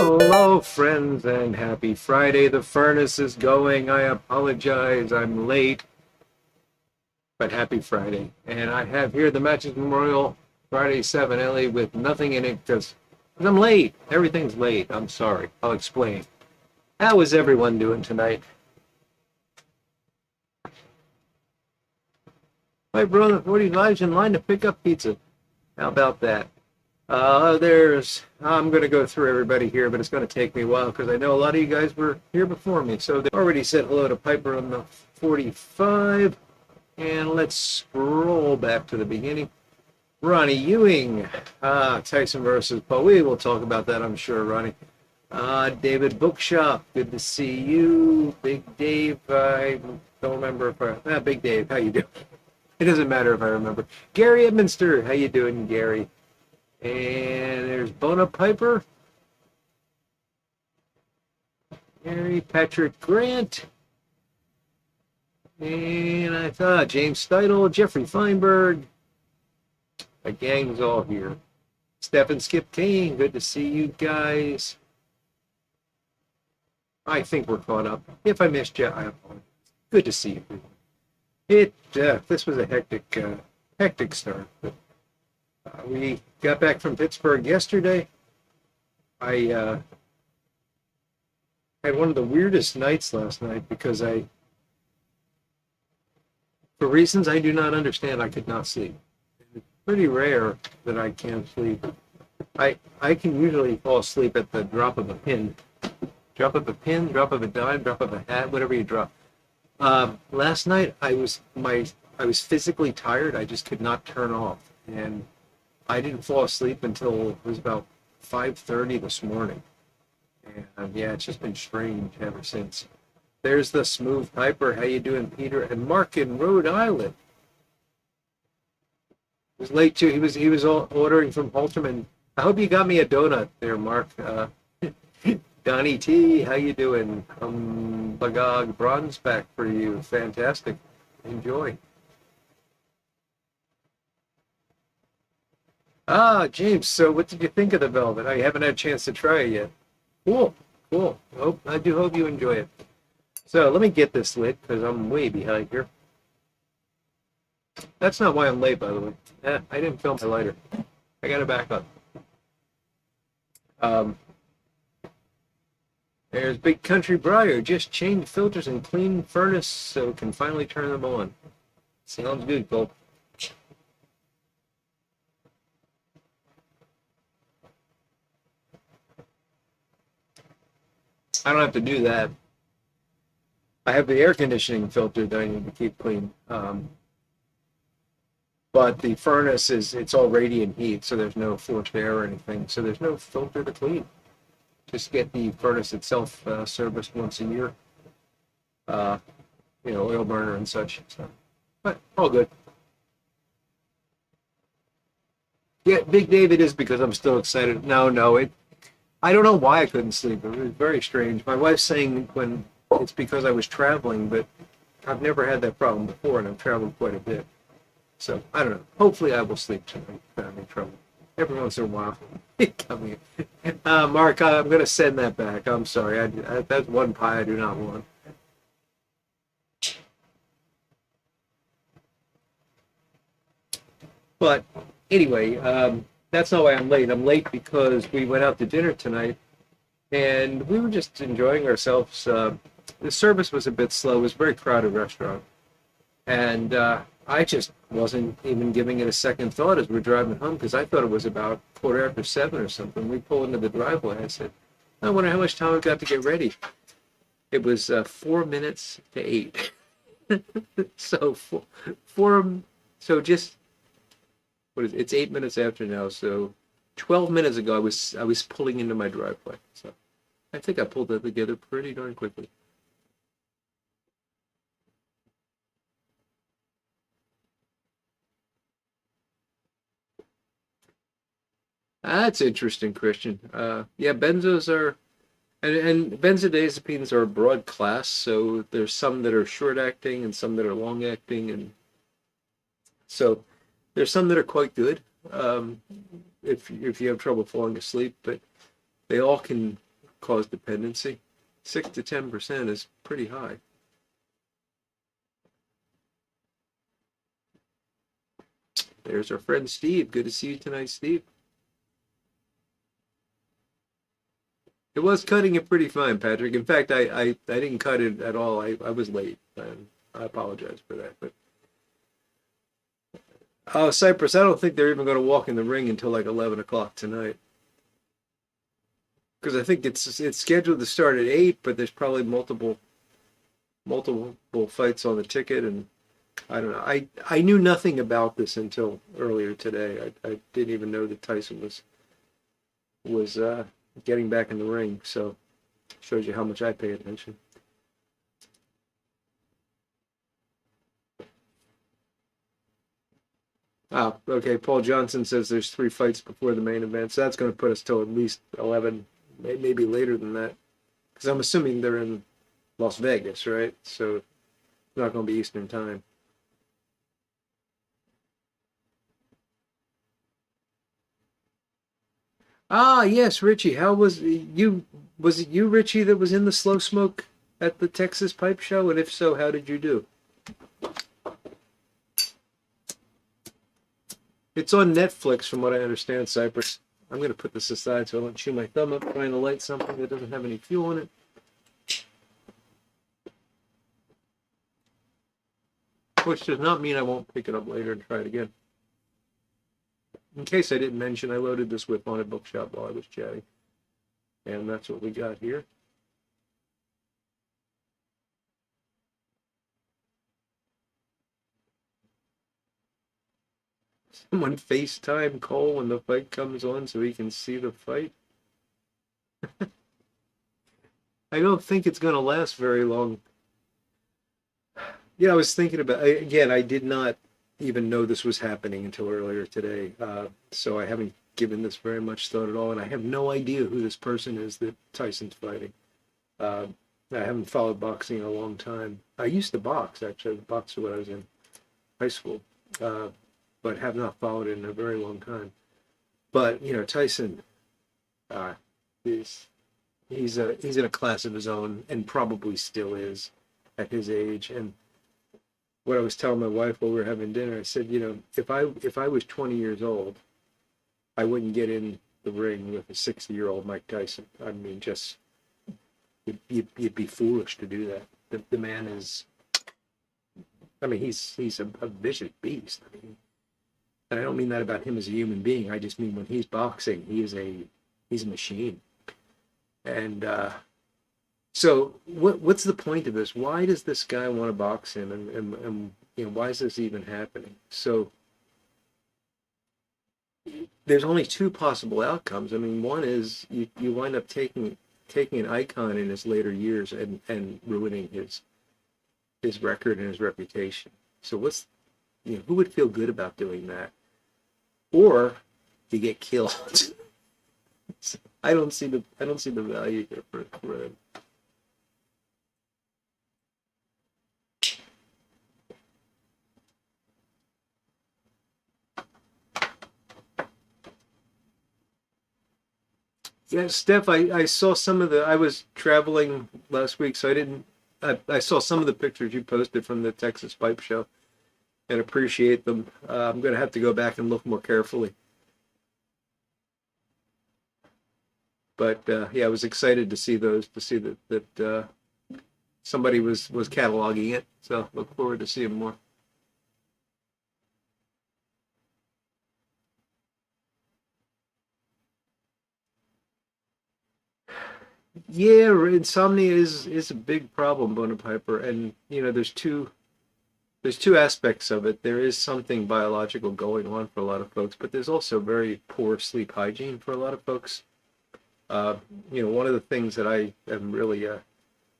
Hello, friends, and happy Friday. The furnace is going. I apologize. I'm late, but happy Friday. And I have here the Matches Memorial Friday 7 Ellie with nothing in it because I'm late. Everything's late. I'm sorry. I'll explain. How is everyone doing tonight? My brother 45's in line to pick up pizza. How about that? I'm going to go through everybody here, but it's going to take me a while because I know a lot of you guys were here before me. So they already said hello to Piper on the 45. And let's scroll back to the beginning. Ronnie Ewing, Tyson versus Poe. We will talk about that, I'm sure, Ronnie. David Bookshop, good to see you. Big Dave, I don't remember if Big Dave, how you doing? It doesn't matter if I remember. Gary Edminster, how you doing, Gary? And there's Bona Piper. Gary Patrick Grant. And I thought James Steidel, Jeffrey Feinberg. The gang's all here. Steph and Skip Kane, good to see you guys. I think we're caught up. If I missed you, I apologize. Good to see you. This was a hectic start. But, we got back from Pittsburgh yesterday. I had one of the weirdest nights last night because for reasons I do not understand, I could not sleep. It's pretty rare that I can't sleep. I can usually fall asleep at the drop of a pin. Drop of a pin, drop of a dime, drop of a hat, whatever you drop. Last night I was physically tired. I just could not turn off. And I didn't fall asleep until it was about 5:30 this morning. And yeah, it's just been strange ever since. There's the Smooth Piper. How you doing, Peter? And Mark in Rhode Island. He was late too. He was ordering from Halterman. I hope you got me a donut there, Mark. Donnie T, how you doing? Bagog bronze pack for you. Fantastic. Enjoy. James, so what did you think of the Velvet? I haven't had a chance to try it yet. Cool. I do hope you enjoy it. So let me get this lit because I'm way behind here. That's not why I'm late, by the way. I didn't film my lighter. I got to back up. There's Big Country Briar. Just changed filters and clean furnace so can finally turn them on. Sounds good, Cole. I don't have to do that. I have the air conditioning filter that I need to keep clean. But the furnace it's all radiant heat, so there's no forced air or anything. So there's no filter to clean. Just get the furnace itself serviced once a year. Oil burner and such. So, but all good. Yeah, Big David is because I'm still excited. I don't know why I couldn't sleep. It was very strange. My wife's saying when it's because I was traveling, but I've never had that problem before, and I've traveled quite a bit. So I don't know. Hopefully, I will sleep tonight if I'm in trouble. Every once in a while, come here. Mark, I'm going to send that back. I'm sorry. That's one pie I do not want. But anyway, that's not why I'm late. I'm late because we went out to dinner tonight, and we were just enjoying ourselves. The service was a bit slow. It was a very crowded restaurant. And I just wasn't even giving it a second thought as we're driving home because I thought it was about 7:15 or something. We pulled into the driveway. I said, I wonder how much time I've got to get ready. It was 4 minutes to 8. So it's 8 minutes after now. So 12 minutes ago, I was pulling into my driveway. So I think I pulled that together pretty darn quickly. That's interesting, Christian. Yeah, benzos are, and benzodiazepines are a broad class. So there's some that are short acting and some that are long acting, and so there's some that are quite good if you have trouble falling asleep. But they all can cause dependency. 6 to 10% is pretty high. There's our friend Steve. Good to see you tonight, Steve. It was cutting it pretty fine, Patrick. In fact, I didn't cut it at all. I was late, and I apologize for that. But Cypress, I don't think they're even going to walk in the ring until like 11 o'clock tonight. Because I think it's scheduled to start at 8, but there's probably multiple fights on the ticket, and I don't know. I knew nothing about this until earlier today. I didn't even know that Tyson was getting back in the ring. So shows you how much I pay attention. Ah, okay. Paul Johnson says there's 3 fights before the main event, so that's going to put us till at least 11, maybe later than that. Because I'm assuming they're in Las Vegas, right? So it's not going to be Eastern time. Ah, yes, Richie. How was you? Was it you, Richie, that was in the slow smoke at the Texas Pipe Show? And if so, how did you do? It's on Netflix, from what I understand, Cypress. I'm going to put this aside so I don't chew my thumb up trying to light something that doesn't have any fuel in it. Which does not mean I won't pick it up later and try it again. In case I didn't mention, I loaded this whip on a bookshop while I was chatting. And that's what we got here. Someone FaceTime Cole when the fight comes on so he can see the fight. I don't think it's going to last very long. Yeah, I was thinking about, again, I did not even know this was happening until earlier today. So I haven't given this very much thought at all. And I have no idea who this person is that Tyson's fighting. I haven't followed boxing in a long time. I used to box, actually. I boxed when I was in high school, but have not followed it in a very long time. But, you know, Tyson, is he's in a class of his own, and probably still is at his age. And what I was telling my wife while we were having dinner, I said, you know, if I was 20 years old, I wouldn't get in the ring with a 60-year-old Mike Tyson. I mean, just you'd be foolish to do that. The man is, I mean, he's a vicious beast. I mean, and I don't mean that about him as a human being. I just mean when he's boxing, he's a machine. And so what's the point of this? Why does this guy want to box him? And you know, why is this even happening? So there's only 2 possible outcomes. I mean, one is you wind up taking an icon in his later years and ruining his record and his reputation. So you know, who would feel good about doing that? Or you get killed. I don't see the value here for him. Yeah, Steph, I saw some of I was traveling last week, so I saw some of the pictures you posted from the Texas Pipe Show and appreciate them. I'm going to have to go back and look more carefully. But yeah, I was excited to see those, to see that somebody was cataloging it. So look forward to seeing more. Yeah, insomnia is a big problem, Bonapiper, and you know there's two aspects of it. There is something biological going on for a lot of folks, but there's also very poor sleep hygiene for a lot of folks. Uh, you know, one of the things that I am really a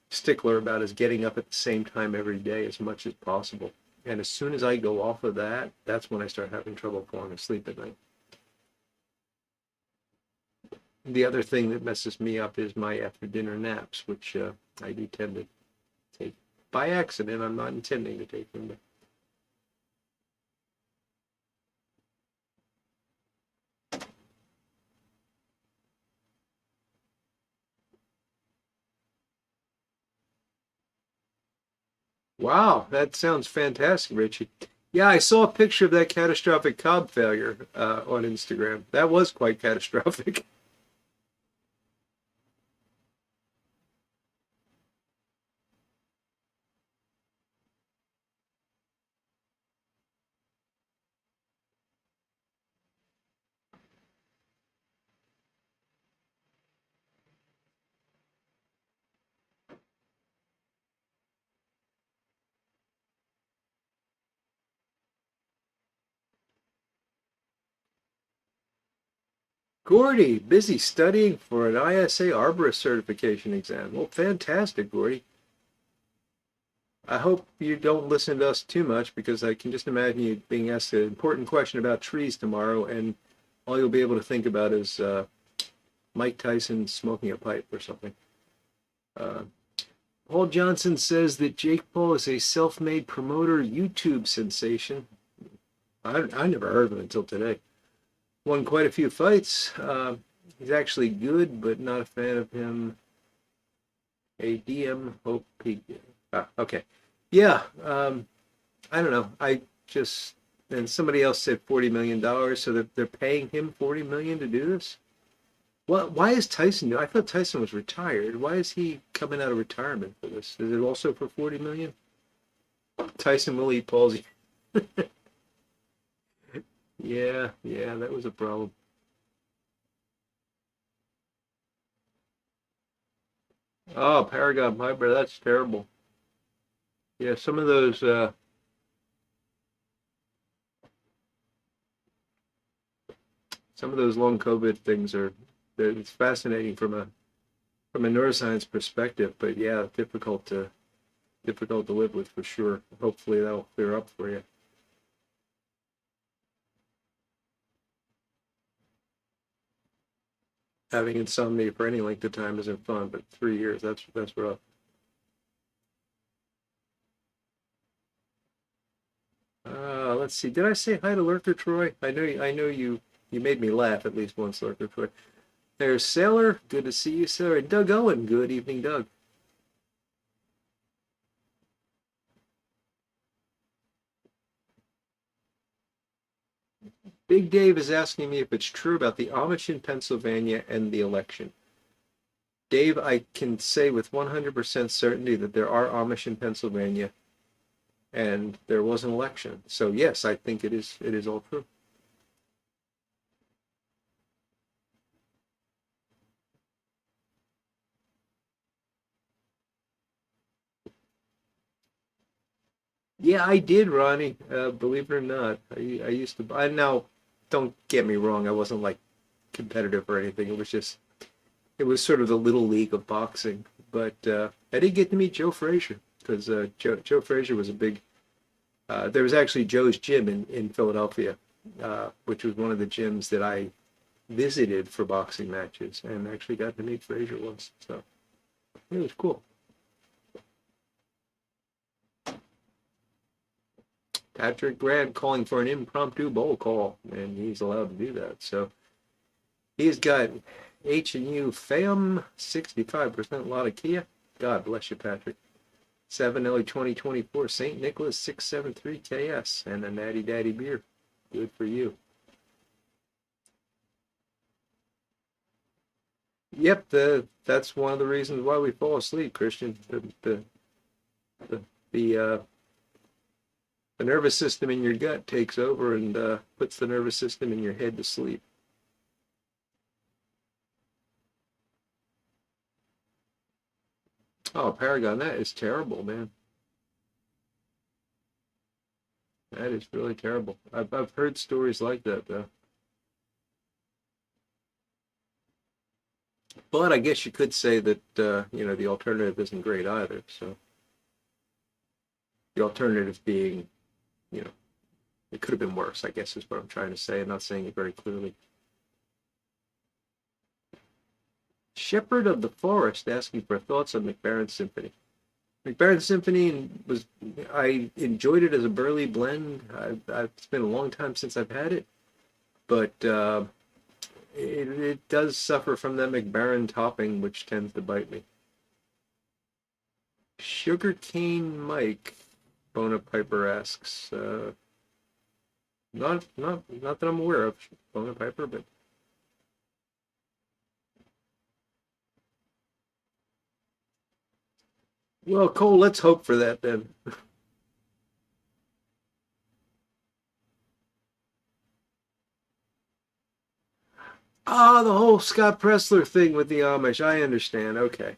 stickler about is getting up at the same time every day as much as possible. And as soon as I go off of that, that's when I start having trouble falling asleep at night. The other thing that messes me up is my after dinner naps, which I do tend to take by accident. I'm not intending to take them, but Wow, that sounds fantastic, Richie. Yeah, I saw a picture of that catastrophic cob failure on Instagram. That was quite catastrophic. Gordy, busy studying for an ISA arborist certification exam. Well, fantastic, Gordy. I hope you don't listen to us too much because I can just imagine you being asked an important question about trees tomorrow, and all you'll be able to think about is Mike Tyson smoking a pipe or something. Uh, Paul Johnson says that Jake Paul is a self-made promoter YouTube sensation. I never heard of him until today. Won quite a few fights. He's actually good, but not a fan of him. A DM hope he. Okay. Yeah. I don't know. I just and somebody else said $40 million, so they're paying him $40 million to do this. Well, why is Tyson? I thought Tyson was retired. Why is he coming out of retirement for this? Is it also for $40 million? Tyson will eat Paul's. Yeah, yeah, that was a problem. Oh, Paragon Piper, that's terrible. Yeah, some of those long COVID things are it's fascinating from a neuroscience perspective, but yeah, difficult to live with for sure. Hopefully that'll clear up for you. Having insomnia for any length of time isn't fun, but 3 years, that's rough. Let's see. Did I say hi to Lurker Troy? I know you made me laugh at least once, Lurker Troy. There's Sailor. Good to see you, Sailor. And Doug Owen. Good evening, Doug. Big Dave is asking me if it's true about the Amish in Pennsylvania and the election. Dave, I can say with 100% certainty that there are Amish in Pennsylvania and there was an election. So yes, I think it is all true. Yeah, I did, Ronnie. Believe it or not, I used to. I now, don't get me wrong. I wasn't like competitive or anything. It was sort of the little league of boxing. But I did get to meet Joe Frazier because Joe Frazier was a big. There was actually Joe's gym in Philadelphia, which was one of the gyms that I visited for boxing matches, and actually got to meet Frazier once. So it was cool. Patrick Grant calling for an impromptu bowl call, and he's allowed to do that. So he's got H&U FAM, 65% Latakia. God bless you, Patrick. 7 early 2024 St. Nicholas 673 KS and a Natty Daddy beer. Good for you. Yep, that's one of the reasons why we fall asleep, Christian. The, the the nervous system in your gut takes over and puts the nervous system in your head to sleep. Oh, Paragon, that is terrible, man. That is really terrible. I've heard stories like that though. But I guess you could say that the alternative isn't great either. So the alternative being, you know, it could have been worse, I guess is what I'm trying to say. I'm not saying it very clearly. Shepherd of the Forest asking for thoughts on McBaron Symphony. McBaron Symphony was I enjoyed it as a burley blend. It's been a long time since I've had it, but it does suffer from that McBaron topping, which tends to bite me. Sugarcane Mike. Bona Piper asks. Not that I'm aware of, Bona Piper, but well, Cole, let's hope for that then. Ah, the whole Scott Pressler thing with the Amish. I understand. Okay.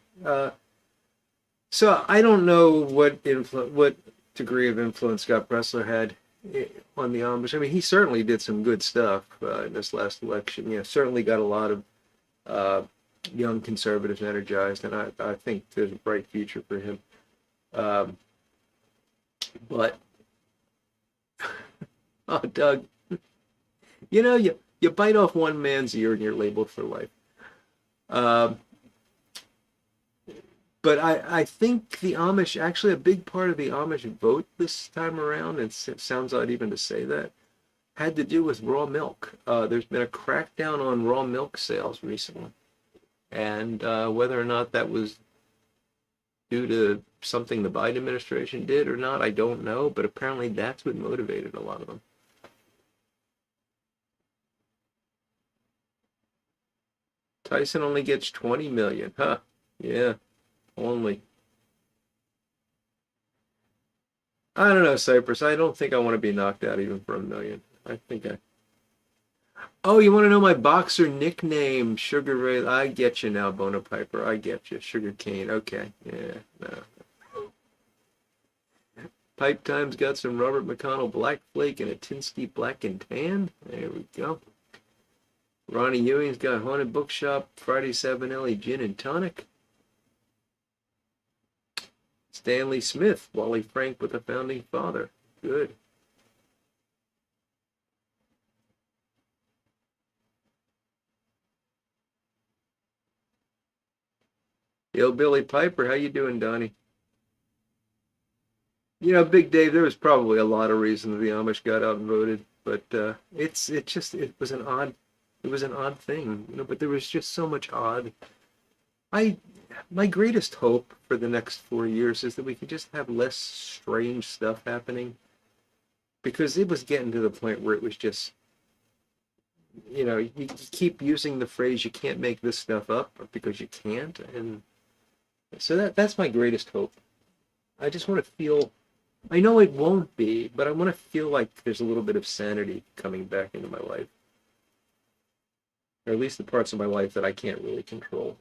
So I don't know what degree of influence Scott Pressler had on the Amish. I mean, he certainly did some good stuff in this last election. Yeah, certainly got a lot of uh, young conservatives energized, and I think there's a bright future for him. Um, but oh, Doug, you bite off one man's ear and you're labeled for life. Um, but I think the Amish, actually a big part of the Amish vote this time around, and it sounds odd even to say that, had to do with raw milk. There's been a crackdown on raw milk sales recently. And whether or not that was due to something the Biden administration did or not, I don't know. But apparently that's what motivated a lot of them. Tyson only gets 20 million. Huh. Yeah, only. I don't know, Cypress. I don't think I want to be knocked out even for a million. I think I. Oh, you want to know my boxer nickname? Sugar Ray. I get you now, Bona Piper. I get you. Sugar Cane. Okay. Yeah. No. Pipe Time's got some Robert McConnell Black Flake and a Tinsky Black and Tan. There we go. Ronnie Ewing's got Haunted Bookshop, Friday Sabanelli Gin and Tonic. Stanley Smith, Wally Frank with a Founding Father. Good. Yo, Billy Piper, how you doing, Donnie? Big Dave, there was probably a lot of reasons the Amish got out and voted, but it was an odd thing, but there was just so much odd. I My greatest hope for the next 4 years is that we could just have less strange stuff happening because it was getting to the point where it was just, you keep using the phrase you can't make this stuff up because you can't, and so that's my greatest hope. I just want to feel I know it won't be, but I want to feel like there's a little bit of sanity coming back into my life, or at least the parts of my life that I can't really control.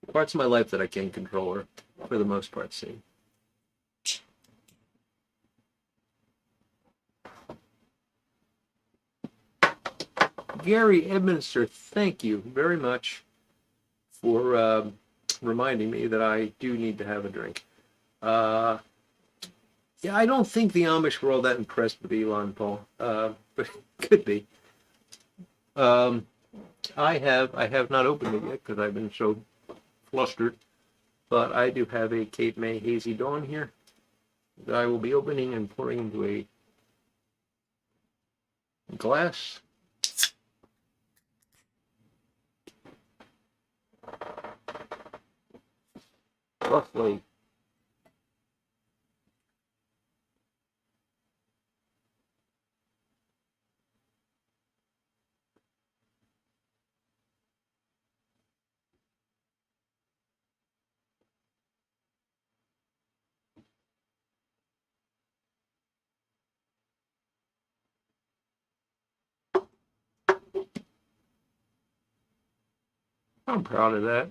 The parts of my life that I can control are, for the most part, sane. Gary Edminster, thank you very much for reminding me that I do need to have a drink. Uh, yeah, I don't think the Amish were all that impressed with Elon, Paul, but could be. Um, I have not opened it yet because I've been so flustered, but I do have a Cape May Hazy Dawn here that I will be opening and pouring into a glass. Lovely. I'm proud of that.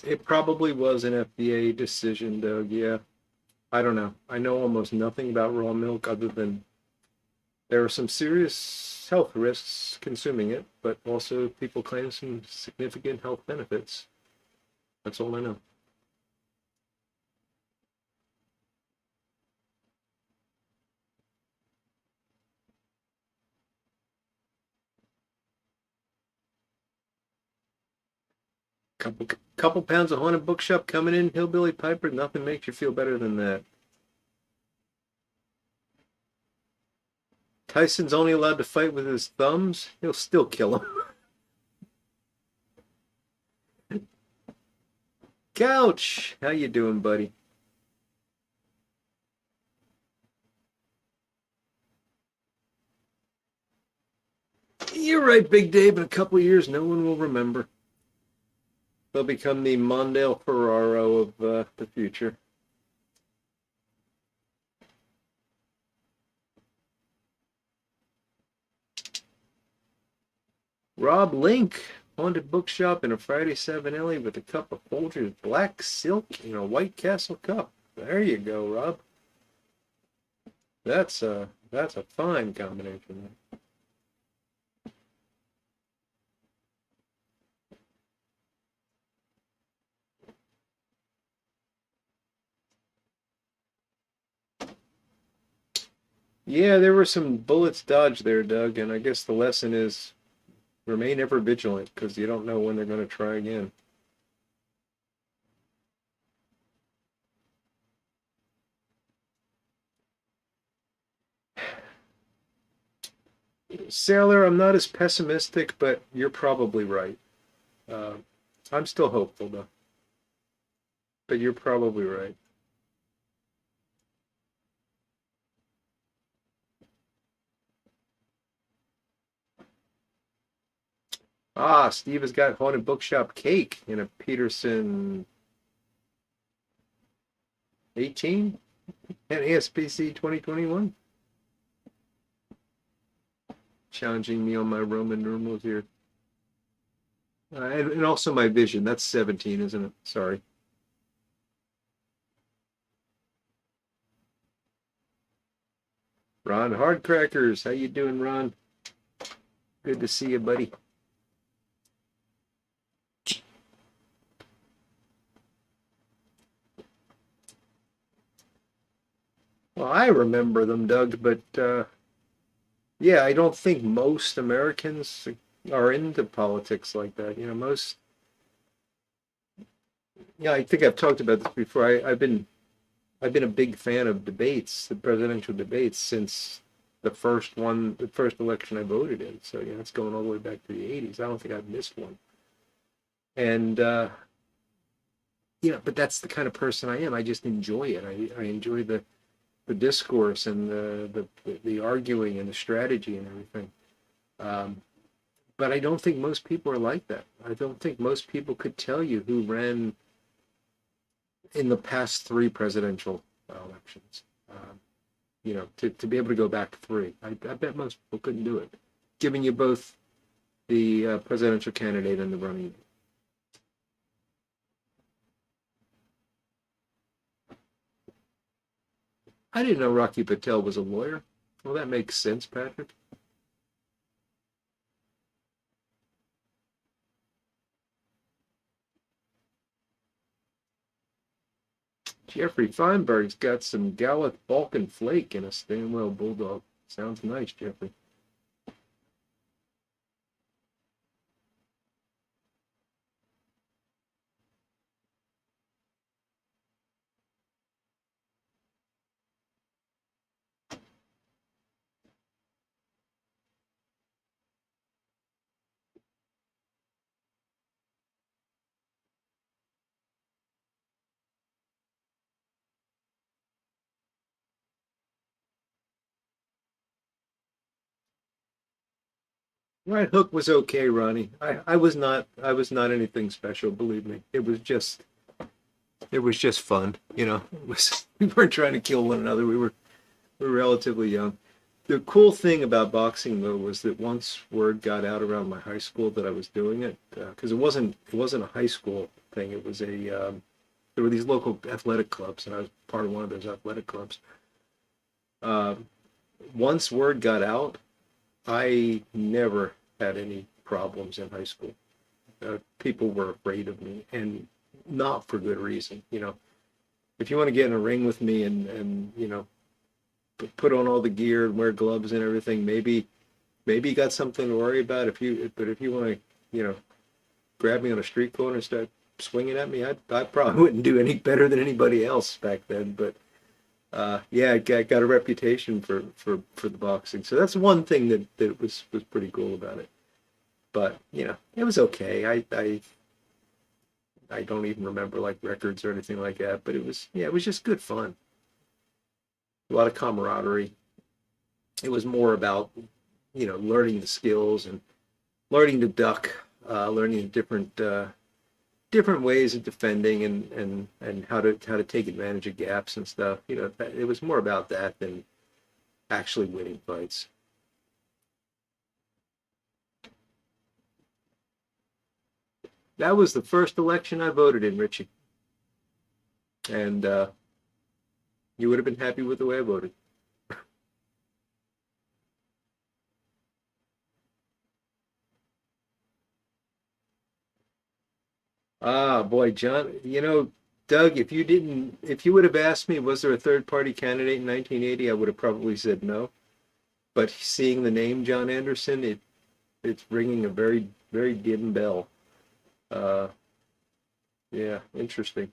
It probably was an FDA decision, Doug. Yeah. I don't know. I know almost nothing about raw milk other than there are some serious health risks consuming it, but also people claim some significant health benefits. That's all I know. Couple pounds of haunted bookshop coming in, Hillbilly Piper. Nothing makes you feel better than that. Tyson's only allowed to fight with his thumbs. He'll still kill him. Couch, how you doing, buddy? You're right, Big Dave. In a couple of years, no one will remember. They'll become the Mondale Ferraro of the future. Rob Link, haunted bookshop in a Friday 7 with a cup of Folgers black silk in a White Castle cup. There you go, Rob. That's a fine combination. Yeah, there were some bullets dodged there, Doug, and I guess the lesson is remain ever vigilant because you don't know when they're going to try again. Sailor, I'm not as pessimistic, but you're probably right. Uh, I'm still hopeful, though. But you're probably right. Ah, Steve has got haunted bookshop cake in a Peterson 18 and ASPC 2021. Challenging me on my Roman numerals here. And also my vision. That's 17, isn't it? Sorry. Ron Hardcrackers, how you doing, Ron? Good to see you, buddy. Well, I remember them, Doug, but yeah, I don't think most Americans are into politics like that. Yeah, I think I've talked about this before. I've been a big fan of debates, the presidential debates, since the first election I voted in. So yeah, it's going all the way back to the '80s. I don't think I've missed one. And but that's the kind of person I am. I just enjoy it. I enjoy the discourse and the arguing and the strategy and everything. Um, but I don't think most people are like that. I don't think most people could tell you who ran in the past three presidential elections. To be able to go back three, I bet most people couldn't do it. Giving you both the presidential candidate and the running. I didn't know Rocky Patel was a lawyer. Well, that makes sense, Patrick. Jeffrey Feinberg's got some Gallup Balkan Flake in a Stanwell Bulldog. Sounds nice, Jeffrey. Right hook was okay, Ronnie. I was not anything special, believe me. It was just fun. We weren't trying to kill one another. We were relatively young. The cool thing about boxing though was that once word got out around my high school that I was doing it, because it wasn't a high school thing. It was there were these local athletic clubs, and I was part of one of those athletic clubs. Um, Once word got out, I never had any problems in high school. People were afraid of me, and not for good reason. If you want to get in a ring with me and put on all the gear and wear gloves and everything, maybe you got something to worry about. But if you want to, grab me on a street corner and start swinging at me, I probably wouldn't do any better than anybody else back then. But Yeah, got a reputation for the boxing. So that's one thing that was pretty cool about it. But it was okay. I don't even remember like records or anything like that. But it was just good fun. A lot of camaraderie. It was more about learning the skills and learning to duck, learning different ways of defending and how to take advantage of gaps and stuff. It was more about that than actually winning fights. That was the first election I voted in, Richie, and you would have been happy with the way I voted. Ah, boy, John, Doug, if you would have asked me, was there a third party candidate in 1980, I would have probably said no. But seeing the name John Anderson, it's ringing a very, very dim bell. Uh, yeah, interesting.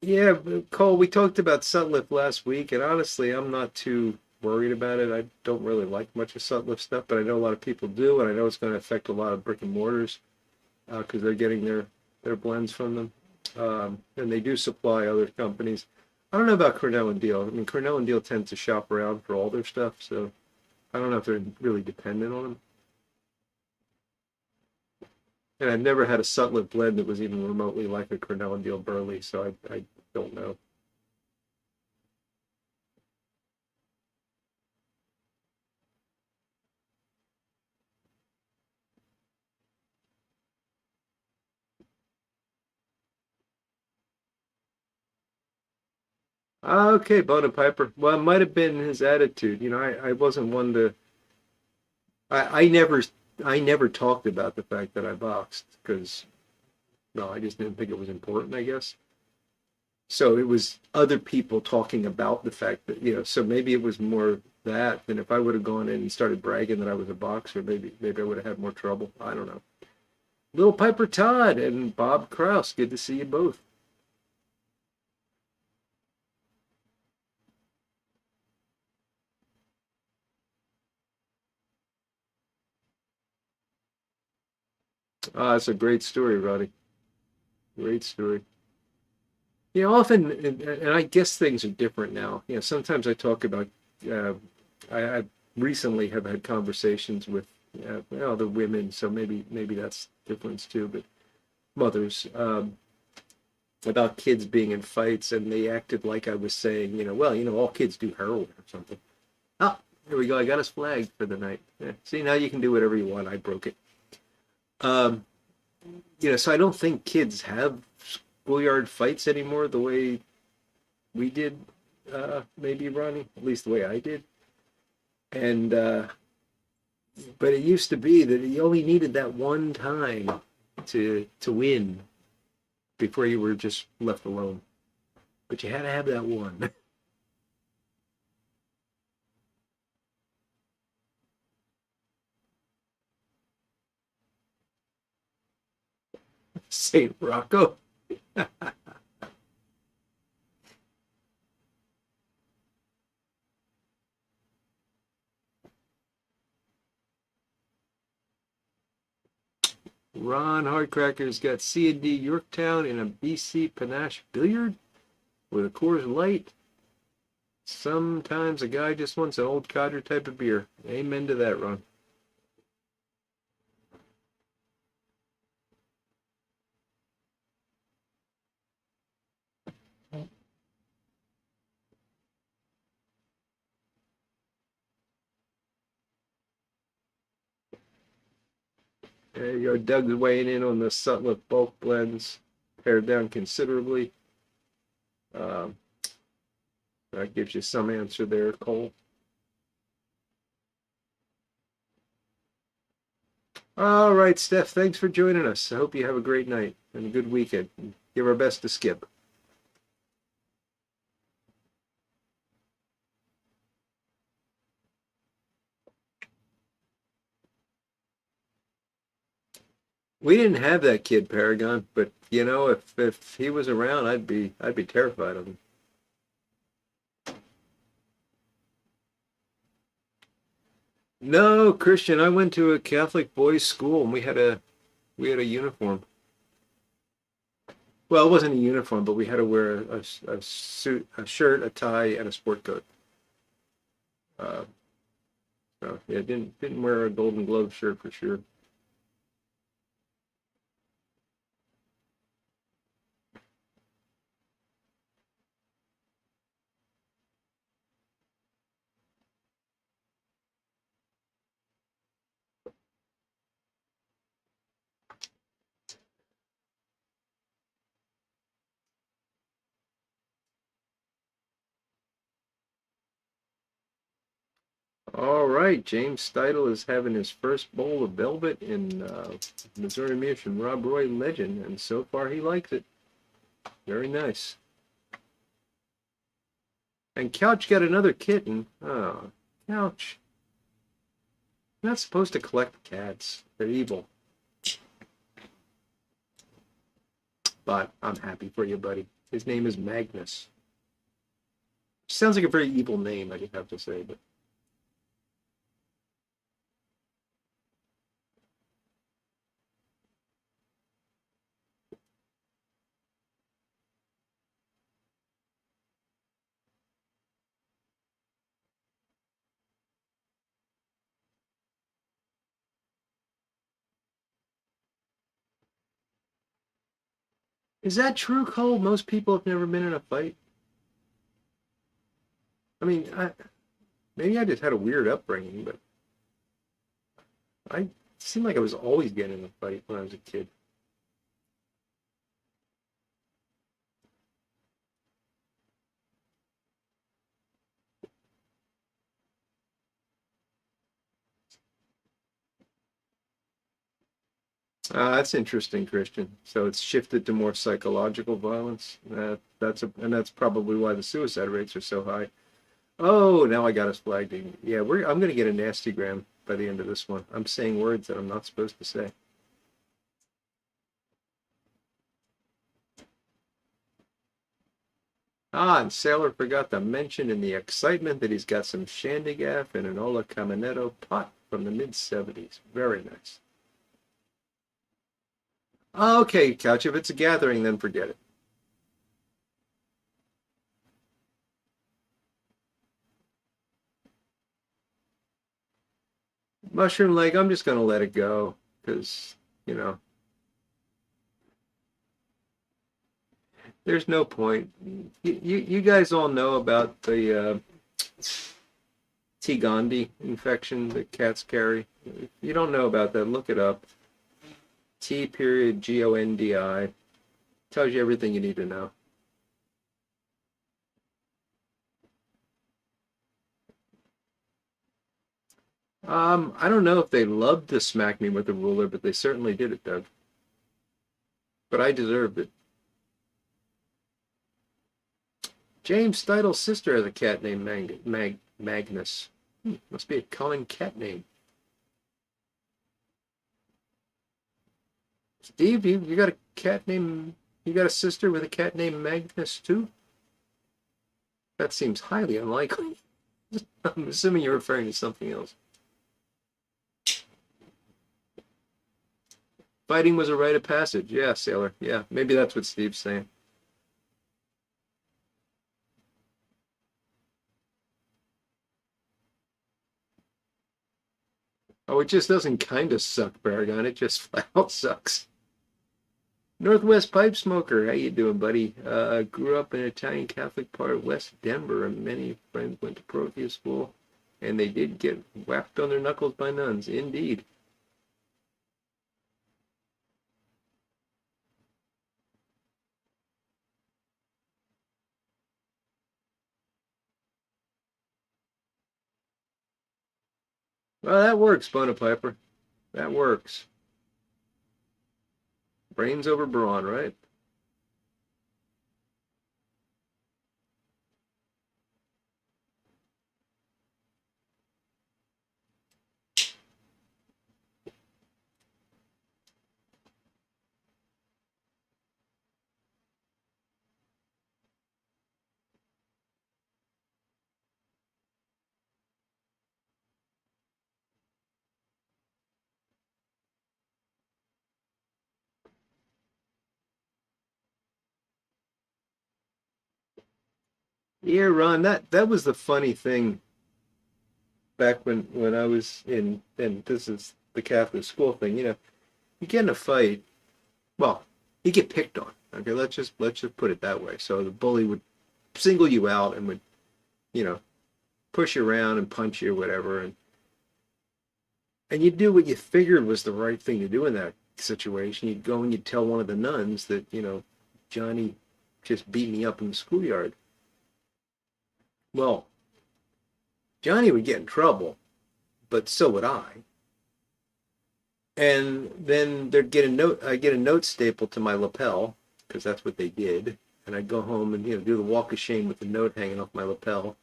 Yeah, Cole, we talked about Sutliff last week, and honestly, I'm not too worried about it. I don't really like much of Sutliff stuff, but I know a lot of people do, and I know it's going to affect a lot of brick and mortars because they're getting their blends from them, and they do supply other companies. I don't know about Cornell and Deal. I mean, Cornell and Deal tend to shop around for all their stuff, so I don't know if they're really dependent on them. And I've never had a Sutliff blend that was even remotely like a Cornell and Deal Burley, so I don't know. Okay, Bona Piper. Well, it might have been his attitude. I wasn't one to. I never talked about the fact that I boxed because no, I just didn't think it was important. I guess. So it was other people talking about the fact that So maybe it was more that than if I would have gone in and started bragging that I was a boxer. Maybe I would have had more trouble. I don't know. Little Piper Todd and Bob Kraus. Good to see you both. It's a great story, Roddy. Great story. Often, and I guess things are different now. Sometimes I talk about, uh, I recently have had conversations with, the women, so maybe that's difference too, but mothers, about kids being in fights, and they acted like I was saying, well, all kids do heroin or something. Oh, here we go. I got us flagged for the night. See, now you can do whatever you want. I broke it. Um, so I don't think kids have schoolyard fights anymore the way we did, maybe Ronnie, at least the way I did. And but it used to be that you only needed that one time to win before you were just left alone. But you had to have that one. Saint Rocco. Ron Hardcracker's got C&D Yorktown in a BC Panache Billiard with a Coors Light. Sometimes a guy just wants an old codger type of beer. Amen to that, Ron. There you go. Doug's weighing in on the Sutliff bulk blends, pared down considerably. Um, that gives you some answer there, Cole. All right, Steph, thanks for joining us. I hope you have a great night and a good weekend. Give our best to Skip. We didn't have that kid, Paragon, but you know, if he was around, I'd be terrified of him. No, Christian, I went to a Catholic boys' school and we had a uniform. Well, it wasn't a uniform, but we had to wear a suit, a shirt, a tie, and a sport coat. Uh, so yeah, didn't wear a Golden Glove shirt for sure. All right, James Steidle is having his first bowl of velvet in Missouri Mission Rob Roy Legend, and so far he likes it. Very nice. And Couch got another kitten. Oh, Couch. You're not supposed to collect cats. They're evil. But I'm happy for you, buddy. His name is Magnus. Sounds like a very evil name, I have to say, but is that true, Cole? Most people have never been in a fight. I mean, maybe I just had a weird upbringing, but I seemed like I was always getting in a fight when I was a kid. That's interesting, Christian. So it's shifted to more psychological violence. And that's probably why the suicide rates are so high. Oh, now I got us flagged. Yeah, I'm gonna get a nasty gram by the end of this one. I'm saying words that I'm not supposed to say. And Sailor forgot to mention in the excitement that he's got some Shandygaff and an Ola Caminetto pot from the mid-70s. Very nice. Okay, Couch, if it's a gathering, then forget it. Mushroom Leg, I'm just gonna let it go because, you know, there's no point. You guys all know about the T. gondii infection that cats carry. If you don't know about that, look it up. T period GONDI tells you everything you need to know. I don't know if they loved to smack me with a ruler, but they certainly did it, Doug. But I deserved it. James Steidle's sister has a cat named Magnus. Must be a common cat name. Steve, you got a cat named you got a sister with a cat named Magnus too? That seems highly unlikely. I'm assuming you're referring to something else. Fighting was a rite of passage. Yeah, sailor. Yeah, maybe that's what Steve's saying. Oh, it just doesn't kind of suck, Paragon. It just flat out sucks. Northwest Pipe Smoker, how you doing, buddy? Grew up in an Italian Catholic part of West Denver, and many friends went to parochial school, and they did get whacked on their knuckles by nuns. Indeed. Well, that works, Bonapiper. That works. Brains over brawn, right? Yeah, Ron, that was the funny thing back when I was in, and this is the Catholic school thing, you get in a fight, well, you get picked on. Okay, let's just put it that way. So the bully would single you out and would, you know, push you around and punch you, whatever, and you do what you figured was the right thing to do in that situation. You'd go and you'd tell one of the nuns that, Johnny just beat me up in the schoolyard. Well, Johnny would get in trouble, but so would I. And then there'd get a note. I get a note stapled to my lapel because that's what they did. And I'd go home and do the walk of shame with the note hanging off my lapel.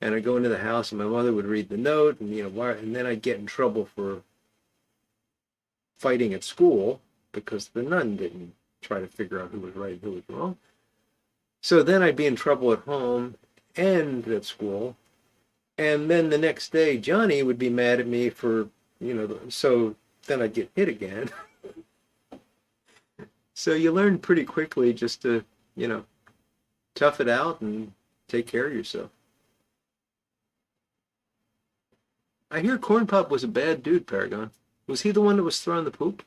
And I'd go into the house and my mother would read the note and why. And then I'd get in trouble for fighting at school because the nun didn't try to figure out who was right and who was wrong. So then I'd be in trouble at home and at school. And then the next day, Johnny would be mad at me for, so then I'd get hit again. So you learn pretty quickly just to, you know, tough it out and take care of yourself. I hear Corn Pop was a bad dude, Paragon. Was he the one that was throwing the poop?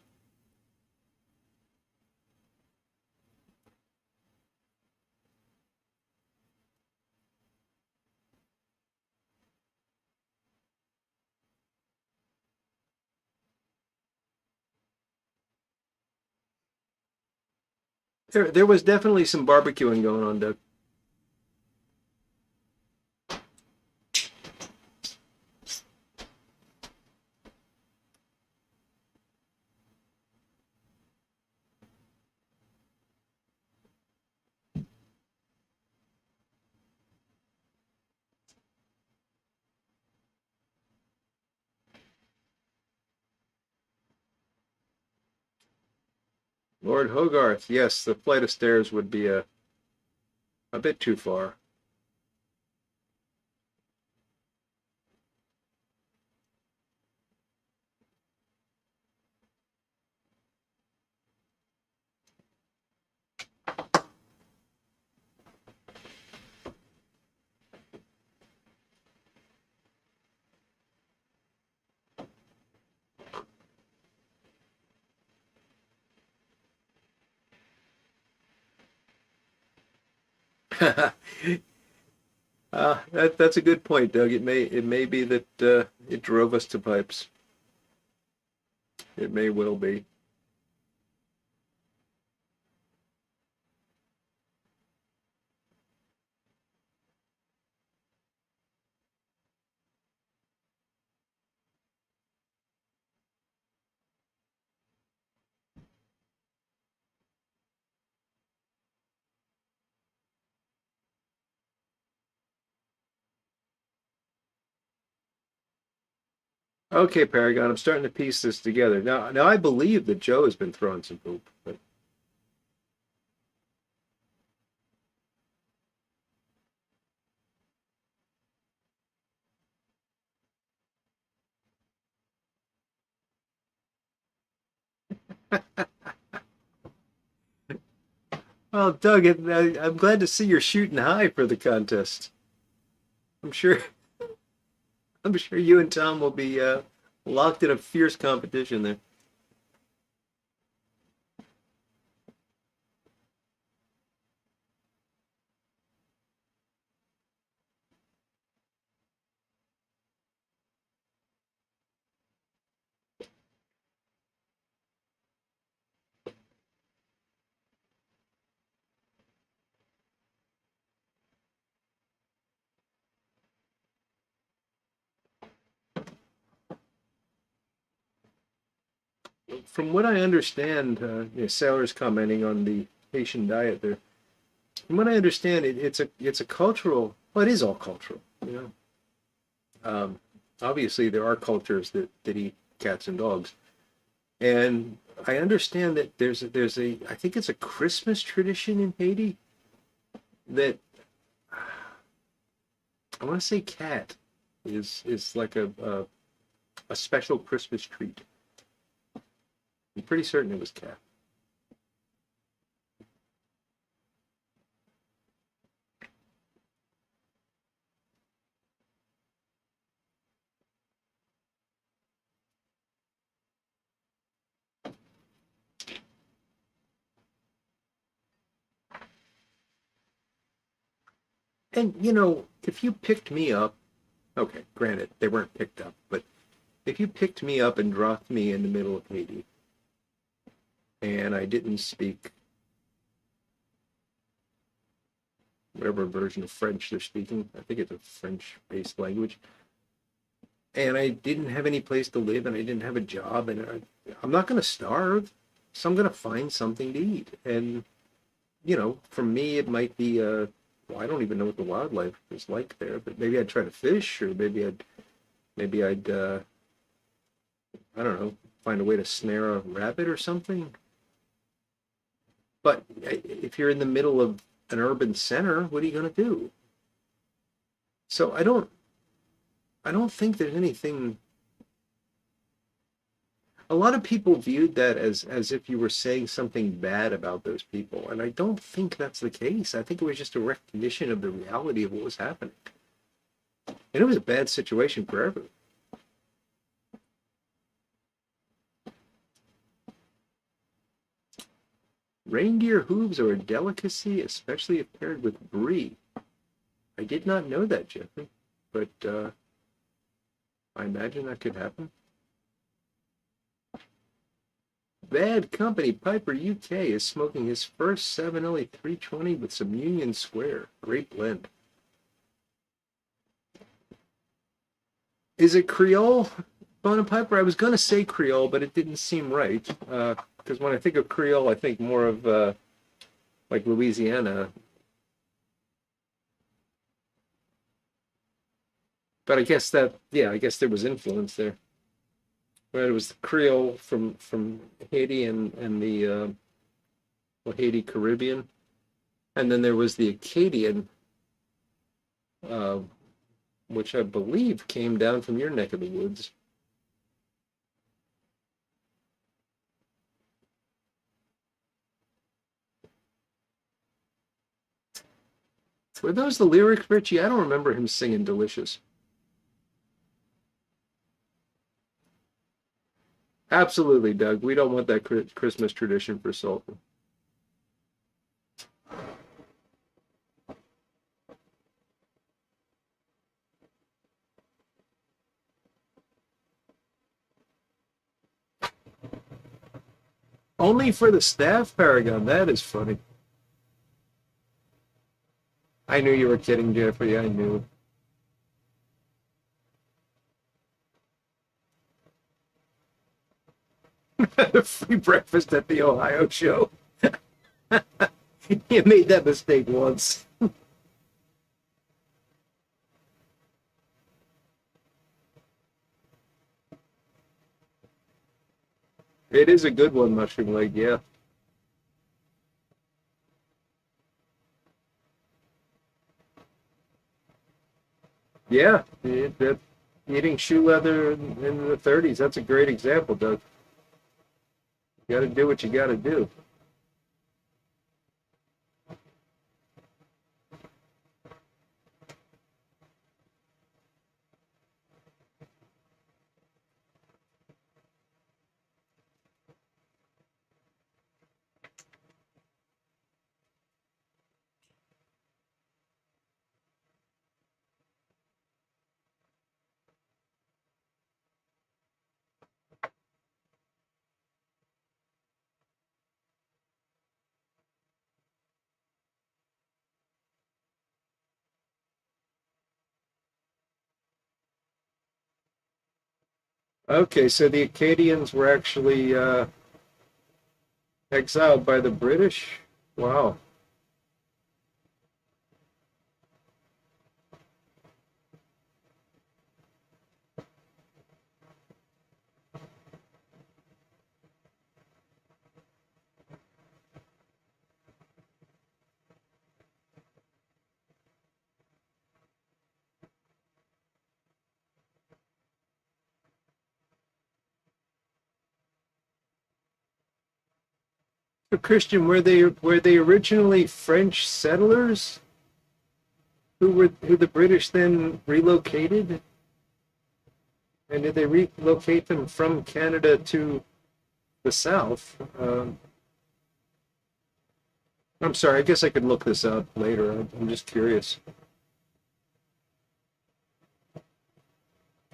There was definitely some barbecuing going on, Doug. Lord Hogarth, yes, the flight of stairs would be a bit too far. That's a good point, Doug. It may be that it drove us to pipes. It may well be. Okay, Paragon, I'm starting to piece this together. Now I believe that Joe has been throwing some poop, but well, Doug, I'm glad to see you're shooting high for the contest. I'm sure I'm sure you and Tom will be locked in a fierce competition there. From what I understand, Sailor's commenting on the Haitian diet there. From what I understand, it's a cultural. Well, it is all cultural. Obviously, there are cultures that eat cats and dogs, and I understand that there's a I think it's a Christmas tradition in Haiti that I want to say cat is like a special Christmas treat. I'm pretty certain it was cat. And if you picked me up, okay, granted they weren't picked up, but if you picked me up and dropped me in the middle of Haiti, and I didn't speak whatever version of French they're speaking, I think it's a French-based language, and I didn't have any place to live, and I didn't have a job, and I'm not going to starve, so I'm going to find something to eat. And for me, it might be well, I don't even know what the wildlife is like there, but maybe I'd try to fish, or maybe I'd I don't know, find a way to snare a rabbit or something. But if you're in the middle of an urban center, what are you going to do? So I don't think there's anything. A lot of people viewed that as if you were saying something bad about those people, and I don't think that's the case. I think it was just a recognition of the reality of what was happening, and it was a bad situation for everyone. Reindeer hooves are a delicacy, especially if paired with brie. I did not know that, Jeffrey, but I imagine that could happen. Bad Company Piper UK is smoking his first 7LE 320 with some Union Square. Great blend. Is it Creole, Bona Piper? I was going to say Creole, but it didn't seem right. Because when I think of Creole, I think more of like Louisiana. But I guess there was influence there. Right, it was the Creole from Haiti and the well, Haiti Caribbean, and then there was the Acadian, uh, which I believe came down from your neck of the woods. Were those the lyrics, Richie? I don't remember him singing "Delicious." Absolutely, Doug. We don't want that Christmas tradition for Sultan. Only for the staff, Paragon. That is funny. I knew you were kidding, Jeffrey. I knew. Free breakfast at the Ohio show. You made that mistake once. It is a good one, mushroom leg. Yeah, yeah. Eating shoe leather in the 30s. That's a great example, Doug. You got to do what you got to do. Okay, so the Acadians were actually exiled by the British. Wow. So Christian, were they originally French settlers who the British then relocated? And did they relocate them from Canada to the South? I'm sorry, I guess I could look this up later. I'm just curious.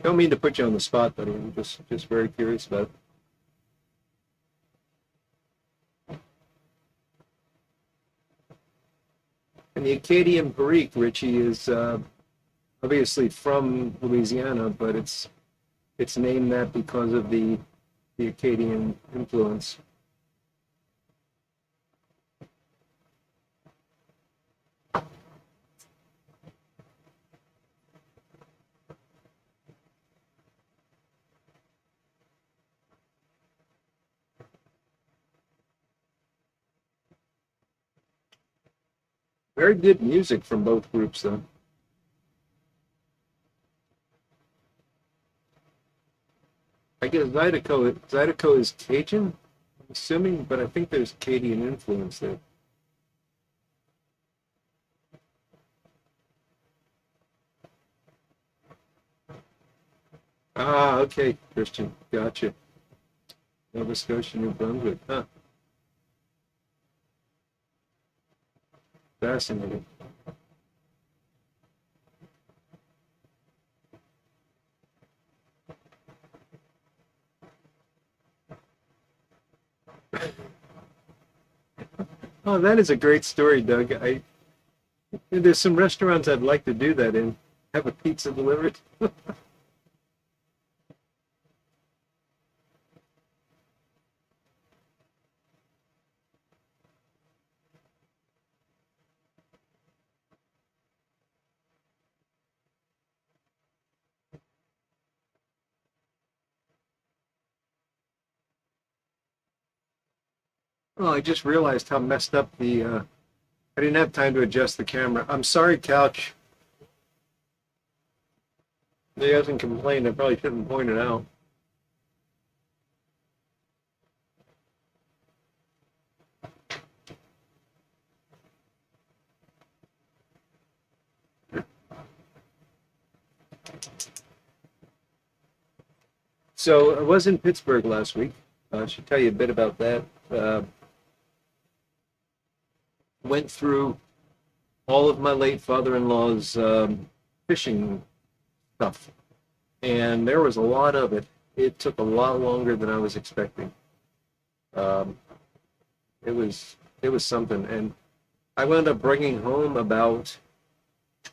Don't mean to put you on the spot, buddy. I'm just very curious about it. And the Acadian Perique, Richie, is obviously from Louisiana, but it's named that because of the Acadian influence. Very good music from both groups, though. I guess Zydeco is Cajun, I'm assuming, but I think there's Acadian influence there. Ah, okay, Christian, gotcha. Nova Scotia, New Brunswick. Huh, fascinating. Oh, that is a great story, Doug. There's some restaurants I'd like to do that in. Have a pizza delivered. Oh, I just realized how messed up I didn't have time to adjust the camera. I'm sorry, Couch. He hasn't complained. I probably shouldn't point it out. So I was in Pittsburgh last week. I should tell you a bit about that. Went through all of my late father-in-law's fishing stuff, and there was a lot of it. It took a lot longer than I was expecting. Um, it was something, and I wound up bringing home about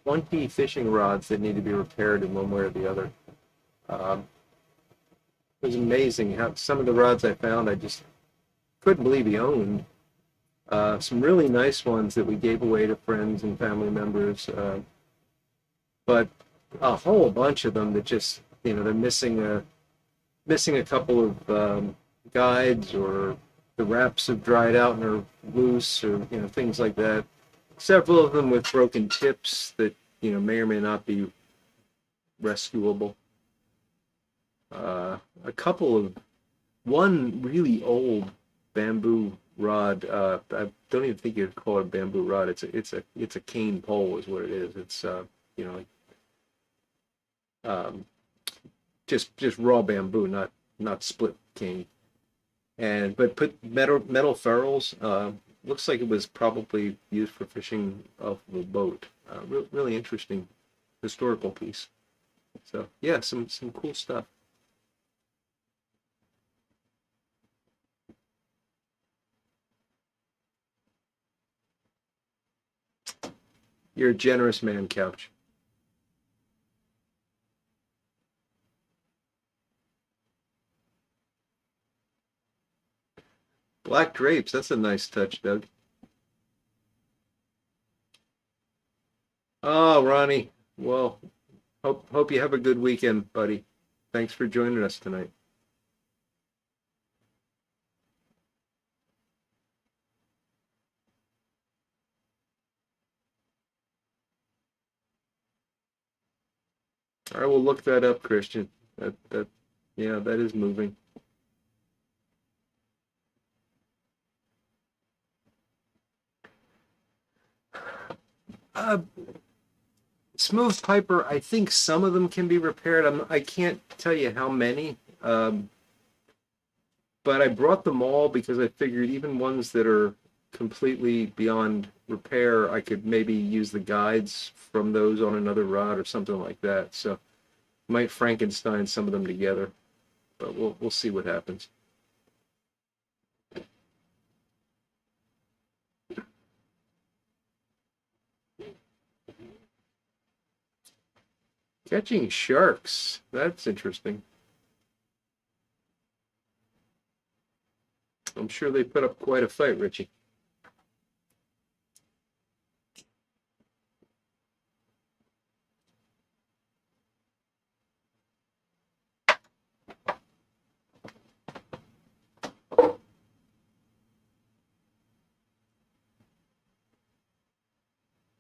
20 fishing rods that need to be repaired in one way or the other. Um, it was amazing how some of the rods I found I just couldn't believe he owned. Some really nice ones that we gave away to friends and family members, but a whole bunch of them that just they're missing a couple of guides, or the wraps have dried out and are loose, or things like that. Several of them with broken tips that may or may not be rescuable. A couple of one really old bamboo rod. I don't even think you'd call it a bamboo rod. It's a cane pole is what it is. It's you know um, just raw bamboo, not split cane. And but put metal ferrules. Looks like it was probably used for fishing off of a boat. Really interesting historical piece. So yeah, some cool stuff. You're a generous man, Couch. Black drapes. That's a nice touch, Doug. Oh, Ronnie. Well, hope you have a good weekend, buddy. Thanks for joining us tonight. All right, we'll look that up, Christian. That yeah, that is moving. Uh, Smooth Piper, I think some of them can be repaired. I can't tell you how many, but I brought them all because I figured even ones that are completely beyond repair, I could maybe use the guides from those on another rod or something like that. So Might Frankenstein some of them together, but we'll see what happens. Catching sharks. That's interesting. I'm sure they put up quite a fight, Richie.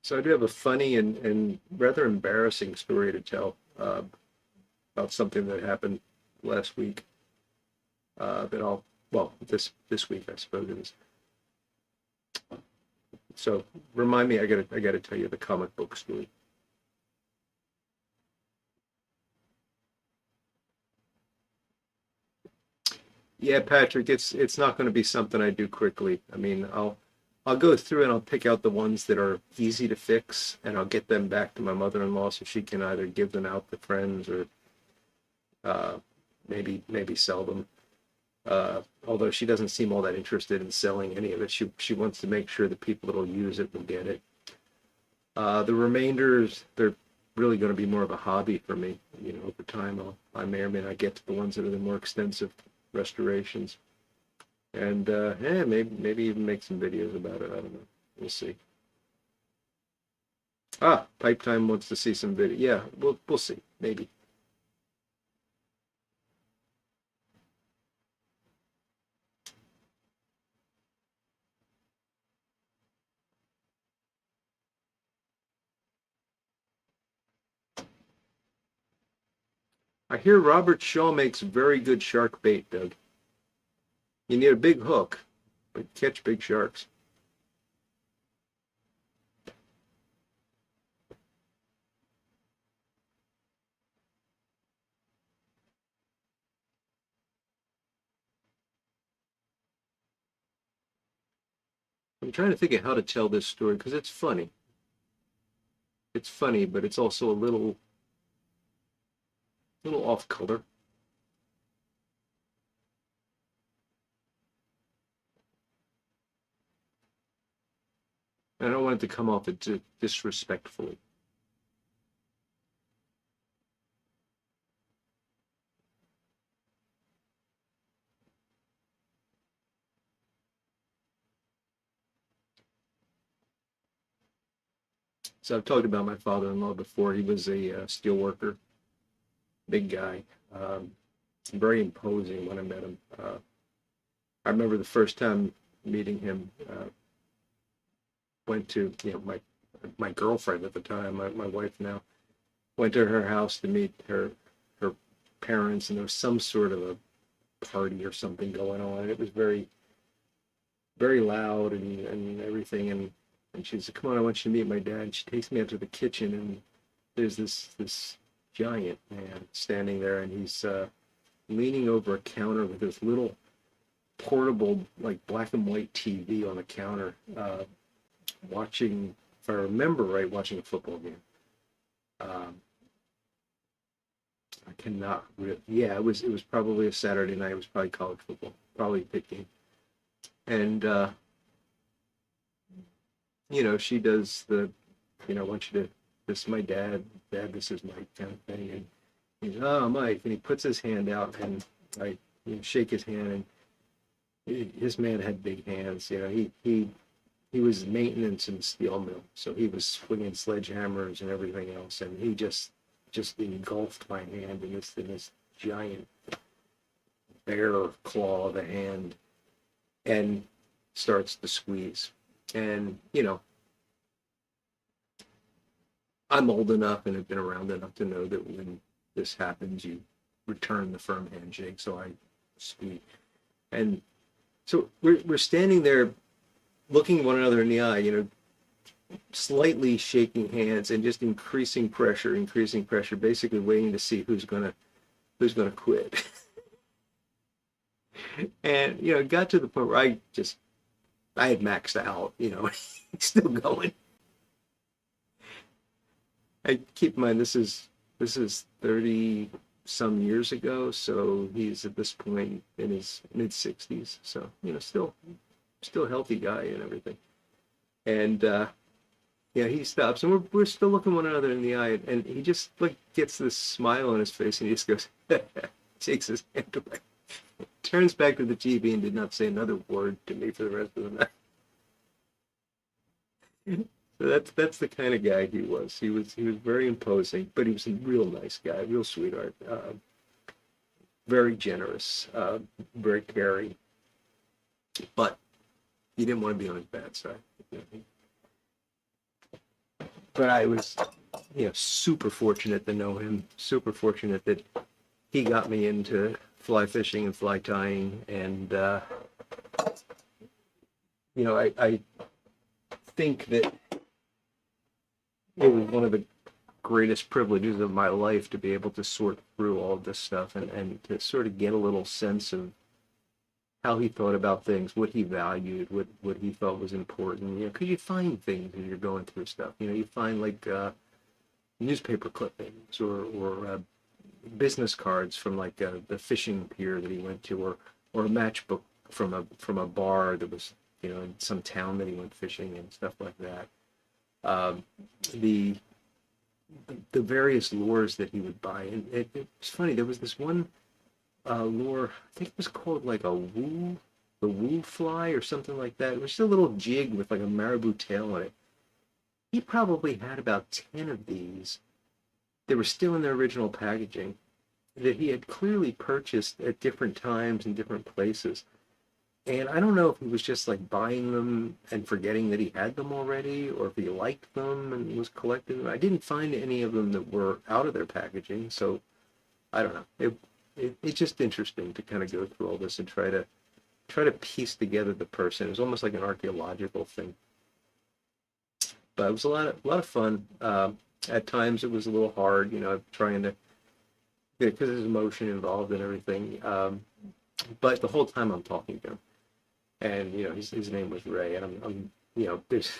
So I do have a funny and rather embarrassing story to tell about something that happened last week. That I'll well this week I suppose it is. So remind me, I gotta tell you the comic book story. Yeah, Patrick, it's not going to be something I do quickly. I mean, I'll go through and I'll pick out the ones that are easy to fix, and I'll get them back to my mother-in-law so she can either give them out to friends or uh, maybe sell them. Although she doesn't seem all that interested in selling any of it, she wants to make sure the people that'll use it will get it. The remainders, they're really going to be more of a hobby for me. You know, over time, I may or may not get to the ones that are the more extensive restorations, and maybe even make some videos about it. I don't know. We'll see. Ah, Pipe Time wants to see some video. Yeah, we'll see. Maybe. I hear Robert Shaw makes very good shark bait, Doug. You need a big hook, but catch big sharks. I'm trying to think of how to tell this story because it's funny. It's funny, but it's also a little off color. I don't want it to come off disrespectfully. So I've talked about my father-in-law before. He was a steel worker, big guy, very imposing when I met him. I remember the first time meeting him. Went to my girlfriend at the time, my wife now, went to her house to meet her parents, and there was some sort of a party or something going on. And it was very loud and everything. And she said, "Come on, I want you to meet my dad." And she takes me out to the kitchen, and there's this giant man standing there, and he's leaning over a counter with this little portable, like black and white TV on the counter, watching, if I remember right, watching a football game. Um, I cannot really, yeah, it was probably a Saturday night. It was probably college football, probably a big game. And she does I want you to, this is my dad, this is Mike kind of thing. And he's, oh, Mike, and he puts his hand out, and I shake his hand, and his man had big hands. He was maintenance in the steel mill, so he was swinging sledgehammers and everything else, and he just engulfed my hand in this giant bear claw of a hand, and starts to squeeze. And I'm old enough and have been around enough to know that when this happens, you return the firm handshake. So I squeeze, and so we're standing there looking one another in the eye, slightly shaking hands and just increasing pressure, basically waiting to see who's gonna quit. And it got to the point where I had maxed out, still going. I keep in mind this is This is 30 some years ago, so he's at this point in his mid 60s. So, still a healthy guy and everything. And yeah, he stops, and we're still looking one another in the eye, and he just like gets this smile on his face, and he just goes, takes his hand away, turns back to the TV, and did not say another word to me for the rest of the night. So that's the kind of guy he was. He was very imposing, but he was a real nice guy, real sweetheart, very generous, very caring, but he didn't want to be on his bad side. But I was, super fortunate to know him. Super fortunate that he got me into fly fishing and fly tying, and I think that it was one of the greatest privileges of my life to be able to sort through all of this stuff and to sort of get a little sense of how he thought about things, what he valued, what he thought was important. Because you find things as you're going through stuff. You find like newspaper clippings or business cards from like the fishing pier that he went to, or a matchbook from a bar that was in some town that he went fishing and stuff like that. The various lures that he would buy, and it's funny. There was this one lure, I think it was called like the woo fly or something like that. It was just a little jig with like a marabou tail on it. He probably had about 10 of these. They were still in their original packaging that he had clearly purchased at different times in different places. And I don't know if he was just like buying them and forgetting that he had them already, or if he liked them and was collecting them. I didn't find any of them that were out of their packaging, so I don't know. It's just interesting to kind of go through all this and try to piece together the person. It was almost like an archaeological thing, but it was a lot of fun. At times it was a little hard, trying to, because there's emotion involved and everything. But the whole time I'm talking to him, and his name was Ray, and I'm there's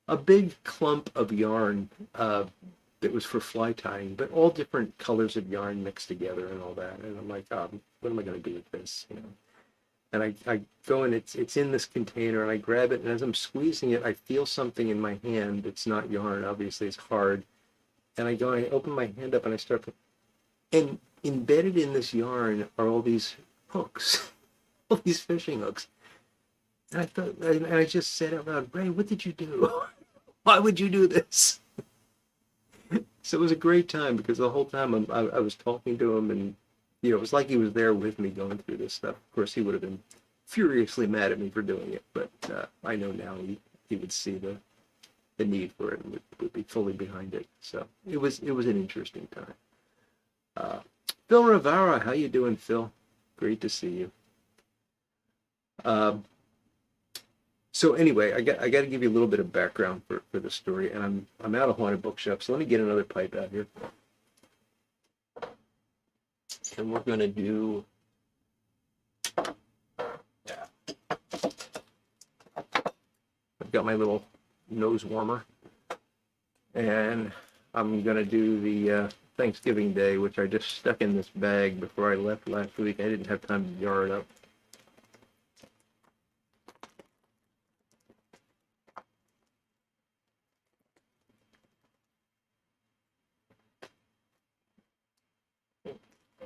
a big clump of yarn that was for fly tying, but all different colors of yarn mixed together and all that. And I'm like, what am I going to do with this? And I go, and it's in this container, and I grab it, and as I'm squeezing it, I feel something in my hand. It's not yarn, obviously, it's hard. And I go, and I open my hand up, and I start to, and embedded in this yarn are all these hooks, all these fishing hooks. And I thought, and I just said out loud, Ray, what did you do? Why would you do this? So it was a great time, because the whole time I was talking to him, and it was like he was there with me going through this stuff. Of course, he would have been furiously mad at me for doing it, but I know now he would see the need for it and would be fully behind it. So it was an interesting time. Phil Rivera, how you doing, Phil? Great to see you. So anyway, I got to give you a little bit of background for the story, and I'm out of Haunted Bookshop, so let me get another pipe out here, and we're gonna do. Yeah, I've got my little nose warmer, and I'm gonna do the Thanksgiving Day, which I just stuck in this bag before I left last week. I didn't have time to jar it up.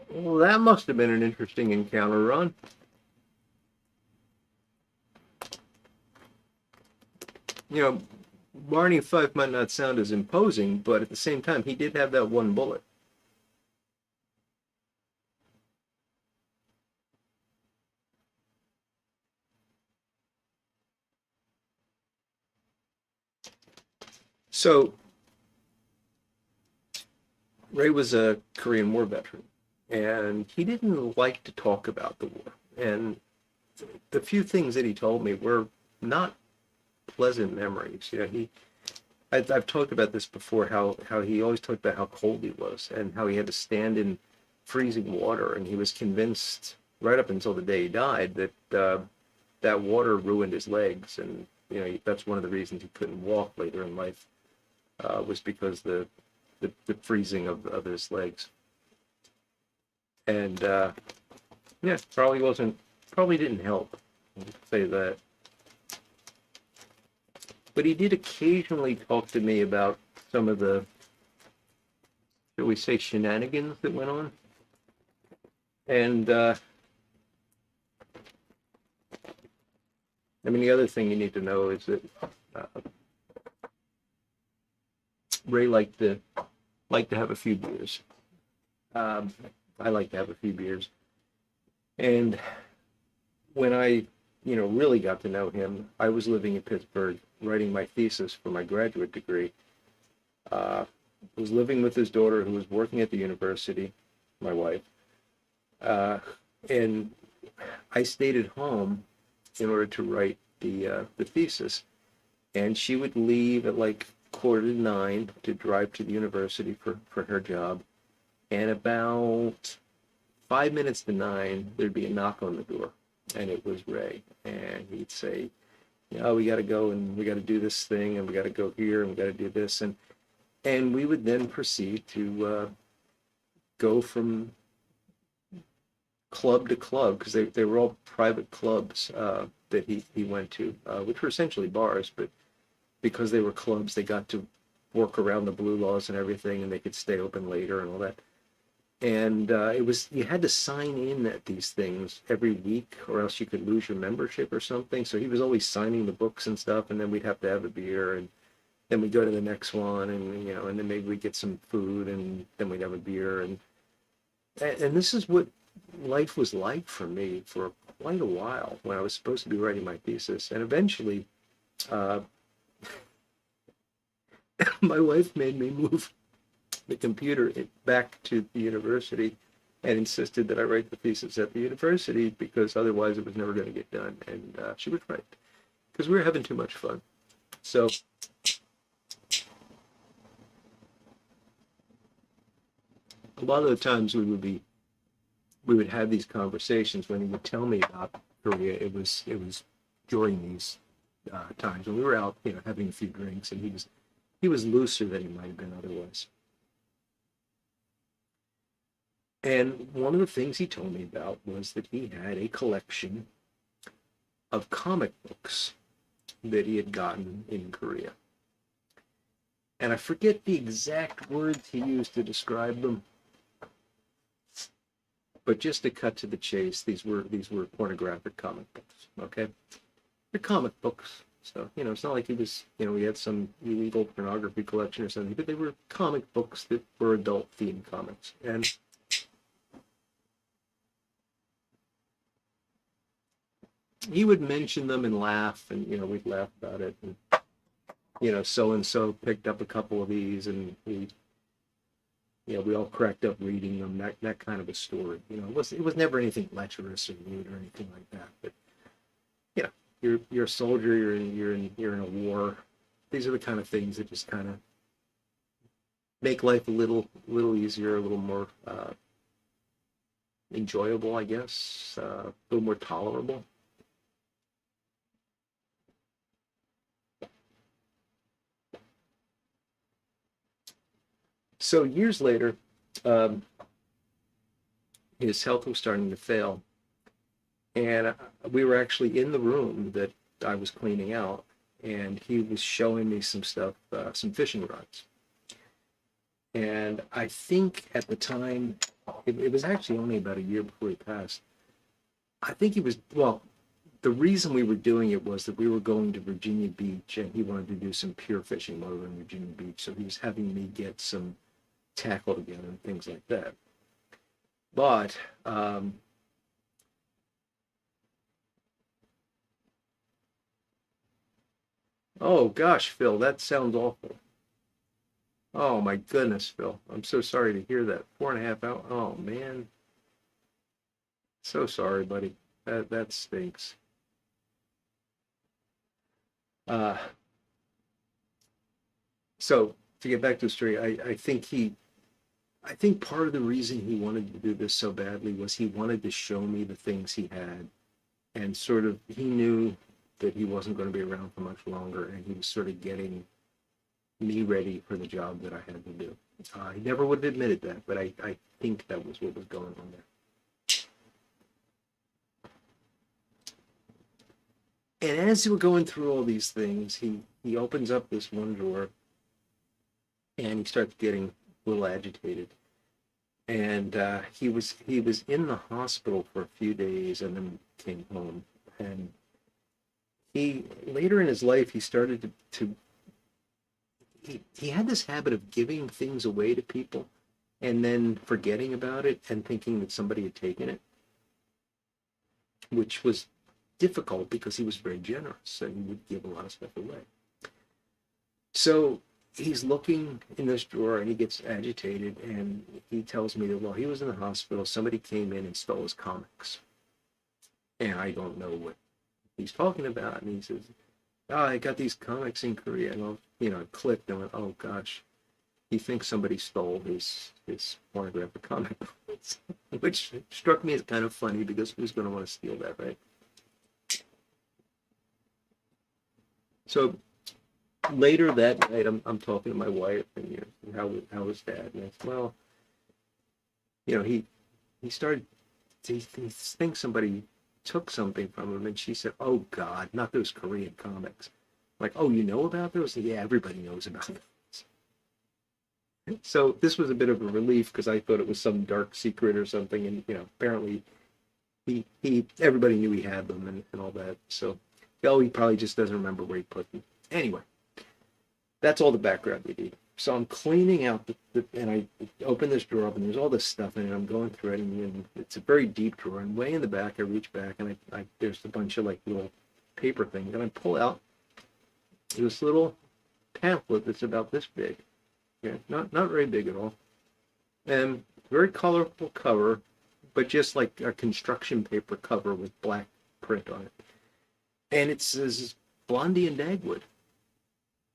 Well, that must have been an interesting encounter, Ron. Barney Fife might not sound as imposing, but at the same time, he did have that one bullet. So, Ray was a Korean War veteran, and he didn't like to talk about the war. And the few things that he told me were not pleasant memories. I've talked about this before, how he always talked about how cold he was and how he had to stand in freezing water, and he was convinced right up until the day he died that that water ruined his legs, and that's one of the reasons he couldn't walk later in life, was because the the freezing of his legs. And yeah, probably didn't help, I'll say that. But he did occasionally talk to me about some of the, shall we say, shenanigans that went on. And I mean, the other thing you need to know is that Ray liked to have a few beers. I like to have a few beers. And when I, really got to know him, I was living in Pittsburgh, writing my thesis for my graduate degree. Was living with his daughter, who was working at the university, my wife, and I stayed at home in order to write the thesis. And she would leave at like 8:45 to drive to the university for her job. And about 5 minutes to 9, there'd be a knock on the door, and it was Ray. And he'd say, we got to go and we got to do this thing, and we got to go here, and we got to do this. And we would then proceed to go from club to club, because they were all private clubs that he went to, which were essentially bars, but because they were clubs, they got to work around the blue laws and everything, and they could stay open later and all that. And you had to sign in at these things every week, or else you could lose your membership or something. So he was always signing the books and stuff, and then we'd have to have a beer, and then we'd go to the next one, and and then maybe we'd get some food, and then we'd have a beer, and this is what life was like for me for quite a while when I was supposed to be writing my thesis. And eventually, my wife made me move the computer back to the university and insisted that I write the thesis at the university, because otherwise it was never going to get done. And she was right, because we were having too much fun. So a lot of the times we would have these conversations when he would tell me about Korea. It was during these times when we were out, having a few drinks, and he was looser than he might have been otherwise. And one of the things he told me about was that he had a collection of comic books that he had gotten in Korea. And I forget the exact words he used to describe them, but just to cut to the chase, these were pornographic comic books. Okay, they're comic books, so it's not like he was, we had some illegal pornography collection or something, but they were comic books that were adult themed comics. And he would mention them and laugh, and we'd laugh about it, and so and so picked up a couple of these, and we all cracked up reading them. That kind of a story. It was never anything lecherous or rude or anything like that. But you're a soldier. You're in a war. These are the kind of things that just kind of make life a little easier, a little more enjoyable, I guess, a little more tolerable. So years later, his health was starting to fail, and we were actually in the room that I was cleaning out, and he was showing me some stuff, some fishing rods. And I think at the time, it was actually only about a year before he passed. I think he was, well, the reason we were doing it was that we were going to Virginia Beach, and he wanted to do some pier fishing while we were in Virginia Beach. So he was having me get some tackle together and things like that. But oh gosh, Phil, that sounds awful. Oh my goodness, Phil, I'm so sorry to hear that. 4.5 hours. Oh man, so sorry, buddy. That stinks. So to get back to the story, I think part of the reason he wanted to do this so badly was he wanted to show me the things he had, and sort of he knew that he wasn't going to be around for much longer, and he was sort of getting me ready for the job that I had to do. I never would have admitted that, but I think that was what was going on there. And as we're going through all these things, he opens up this one drawer and he starts getting a little agitated. And he was in the hospital for a few days and then came home. And he later in his life he started to he had this habit of giving things away to people and then forgetting about it and thinking that somebody had taken it, which was difficult because he was very generous and he would give a lot of stuff away. So he's looking in this drawer and he gets agitated and he tells me that while he was in the hospital, somebody came in and stole his comics. And I don't know what he's talking about. And he says, oh, I got these comics in Korea. And I clicked and went, oh gosh, he thinks somebody stole his pornographic comic books, which struck me as kind of funny because who's going to want to steal that, right? So later that night, I'm talking to my wife and how was Dad? And I said, well, he started he thinks somebody took something from him, and she said, oh God, not those Korean comics. I'm like, oh, you know about those? Yeah, everybody knows about those. So this was a bit of a relief because I thought it was some dark secret or something, and apparently everybody knew he had them and all that. So he probably just doesn't remember where he put them. Anyway, that's all the background we need. So I'm cleaning out and I open this drawer up and there's all this stuff in it. I'm going through it and it's a very deep drawer. And way in the back, I reach back and there's a bunch of like little paper things and I pull out this little pamphlet that's about this big. Yeah, not very big at all. And very colorful cover, but just like a construction paper cover with black print on it. And it says Blondie and Dagwood.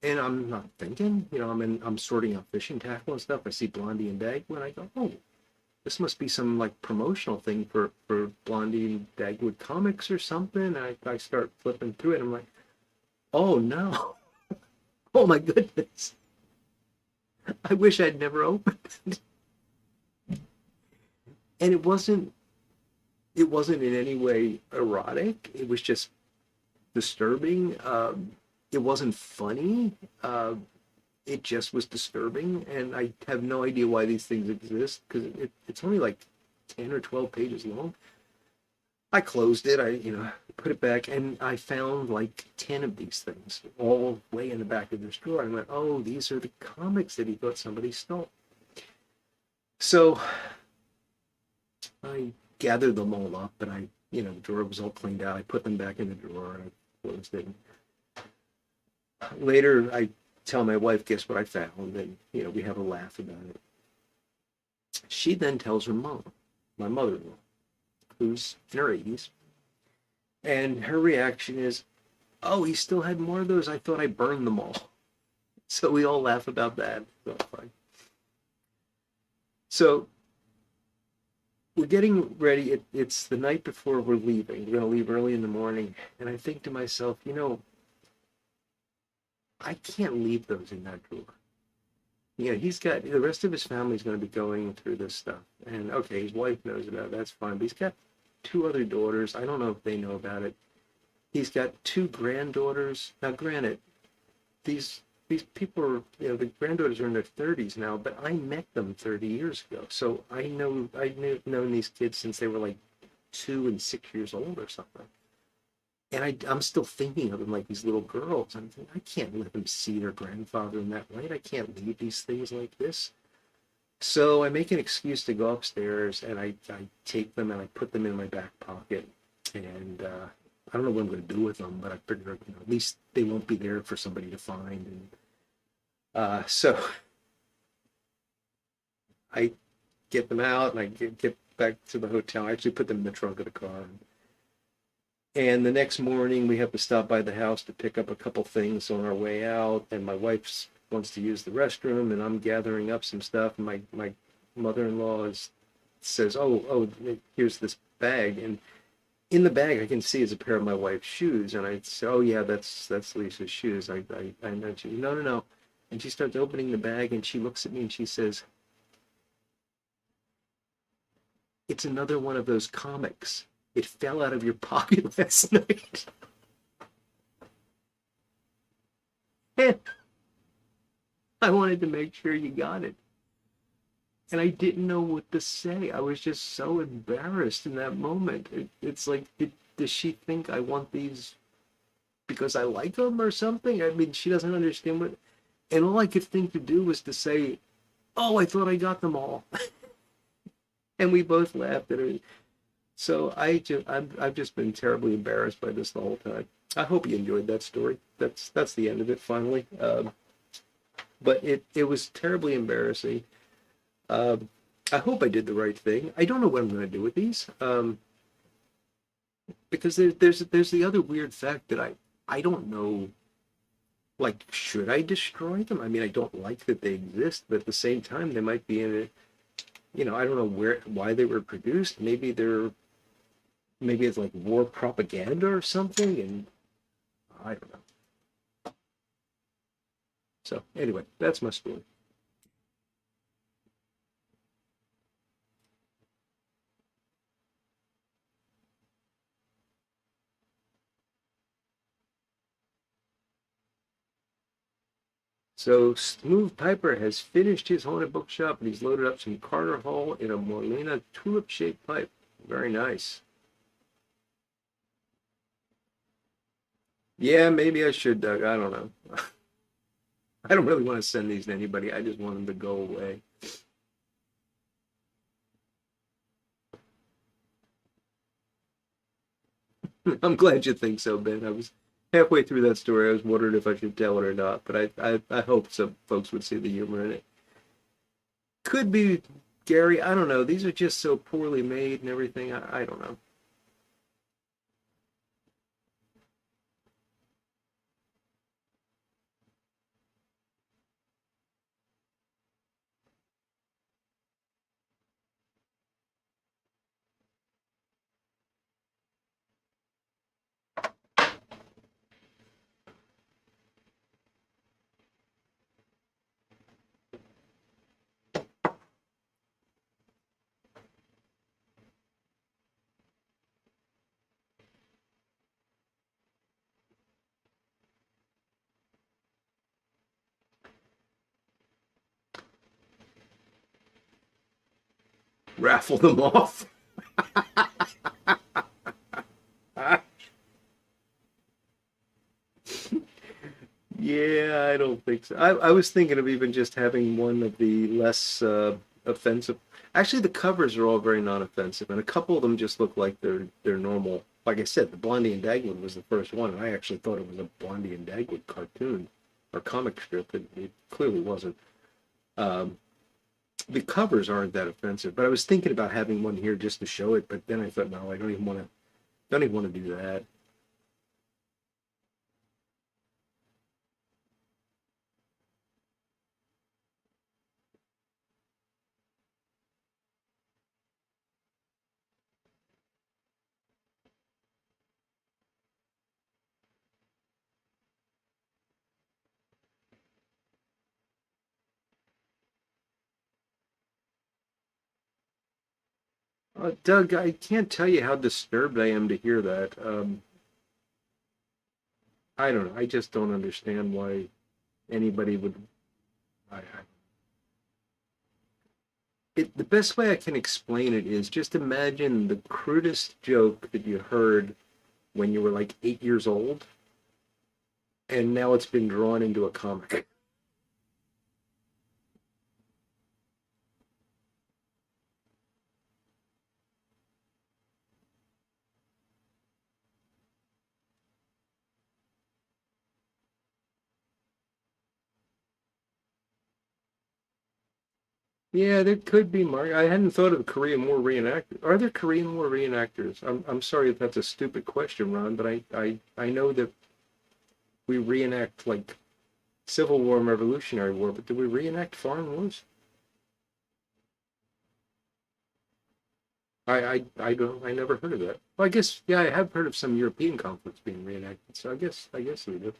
And I'm not thinking, I'm sorting out fishing tackle and stuff. I see Blondie and Dagwood. I go, oh, this must be some like promotional thing for Blondie and Dagwood comics or something. I start flipping through it. I'm like, oh no, oh my goodness. I wish I'd never opened it. And it wasn't in any way erotic. It was just disturbing. It wasn't funny. It just was disturbing, and I have no idea why these things exist because it's only like 10 or 12 pages long. I closed it. I put it back, and I found like 10 of these things all way in the back of this drawer. I went, oh, these are the comics that he thought somebody stole. So I gathered them all up, and the drawer was all cleaned out. I put them back in the drawer, and I closed it. Later, I tell my wife, guess what I found? And, we have a laugh about it. She then tells her mom, my mother-in-law, who's in her 80s. And her reaction is, oh, he still had more of those? I thought I burned them all. So we all laugh about that. So fine. So we're getting ready. It's the night before we're leaving. We're going to leave early in the morning. And I think to myself, I can't leave those in that drawer. He's got, the rest of his family's going to be going through this stuff. And okay, his wife knows about it. That's fine. But he's got 2 other daughters. I don't know if they know about it. He's got 2 granddaughters. Now, granted, these people are, the granddaughters are in their 30s now, but I met them 30 years ago. So I've known these kids since they were like 2 and 6 years old or something. And I'm still thinking of them like these little girls. I'm thinking, I can't let them see their grandfather in that light. I can't leave these things like this. So I make an excuse to go upstairs, and I take them and I put them in my back pocket. And I don't know what I'm going to do with them, but I figure, at least they won't be there for somebody to find. And so I get them out, and I get back to the hotel. I actually put them in the trunk of the car. And the next morning, we have to stop by the house to pick up a couple things on our way out. And my wife wants to use the restroom, and I'm gathering up some stuff. And my mother-in-law says, oh, here's this bag. And in the bag, I can see is a pair of my wife's shoes. And I say, oh, yeah, that's Lisa's shoes. I mentioned, no. And she starts opening the bag and she looks at me and she says, "It's another one of those comics. It fell out of your pocket last night." And I wanted to make sure you got it. And I didn't know what to say. I was just so embarrassed in that moment. It's like, does she think I want these because I like them or something? I mean, she doesn't understand what. And all I could think to do was to say, "Oh, I thought I got them all," and we both laughed at it. So I've just been terribly embarrassed by this the whole time. I hope you enjoyed that story. That's the end of it finally. But it was terribly embarrassing. Um, I hope I did the right thing. I don't know what I'm going to do with these, because there's the other weird fact that I don't know. Like, should I destroy them? I mean, I don't like that they exist, but at the same time, they might be in it. I don't know why they were produced. Maybe it's like war propaganda or something, and I don't know. So anyway, that's my story. So Smooth Piper has finished his haunted bookshop and he's loaded up some Carter Hall in a Morlina tulip-shaped pipe. Very nice. Yeah, maybe I should, Doug. I don't know. I don't really want to send these to anybody. I just want them to go away. I'm glad you think so, Ben. I was halfway through that story. I was wondering if I should tell it or not, but I hope some folks would see the humor in it. Could be Gary. I don't know. These are just so poorly made and everything. I don't know. Raffle them off. Yeah, I don't think so. I was thinking of even just having one of the less offensive. Actually, the covers are all very non-offensive, and a couple of them just look like they're normal. Like I said, the Blondie and Dagwood was the first one, and I actually thought it was a Blondie and Dagwood cartoon or comic strip. It clearly wasn't. Um, the covers aren't that offensive, but I was thinking about having one here just to show it, but then I thought, no, I don't even want to do that. Doug, I can't tell you how disturbed I am to hear that. I don't know. I just don't understand why anybody would. The best way I can explain it is just imagine the crudest joke that you heard when you were like 8 years old, and now it's been drawn into a comic. Yeah, there could be, Mark. I hadn't thought of Korean War reenactors. Are there Korean War reenactors? I'm sorry if that's a stupid question, Ron, but I know that we reenact like Civil War and Revolutionary War, but do we reenact foreign wars? I don't I never heard of that. Well, I guess yeah, I have heard of some European conflicts being reenacted, so I guess we do.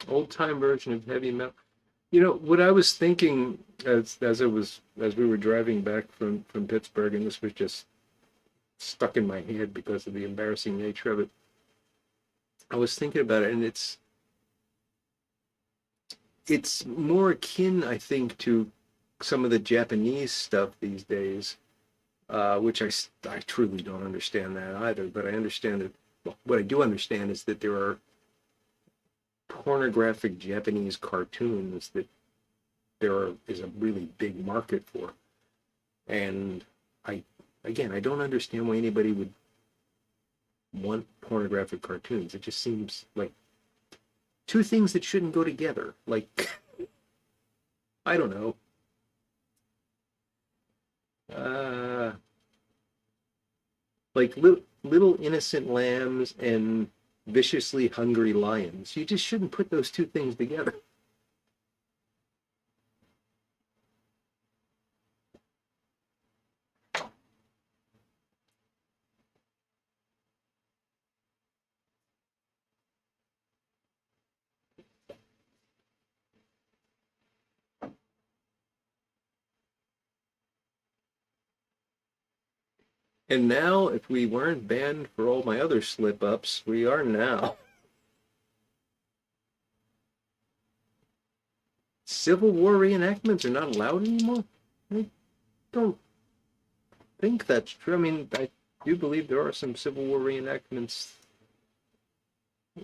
Old time version of heavy metal. You know what I was thinking as we were driving back from Pittsburgh, and this was just stuck in my head because of the embarrassing nature of it. I was thinking about it, and it's more akin, I think, to some of the Japanese stuff these days, which I truly don't understand that either. But I understand that, well, what I do understand is that there are pornographic Japanese cartoons that is a really big market for. And I, again, I don't understand why anybody would want pornographic cartoons. It just seems like two things that shouldn't go together. Like, I don't know. Uh, like little innocent lambs and viciously hungry lions. You just shouldn't put those two things together. And now, if we weren't banned for all my other slip ups, we are now. Civil War reenactments are not allowed anymore? I don't think that's true. I mean, I do believe there are some Civil War reenactments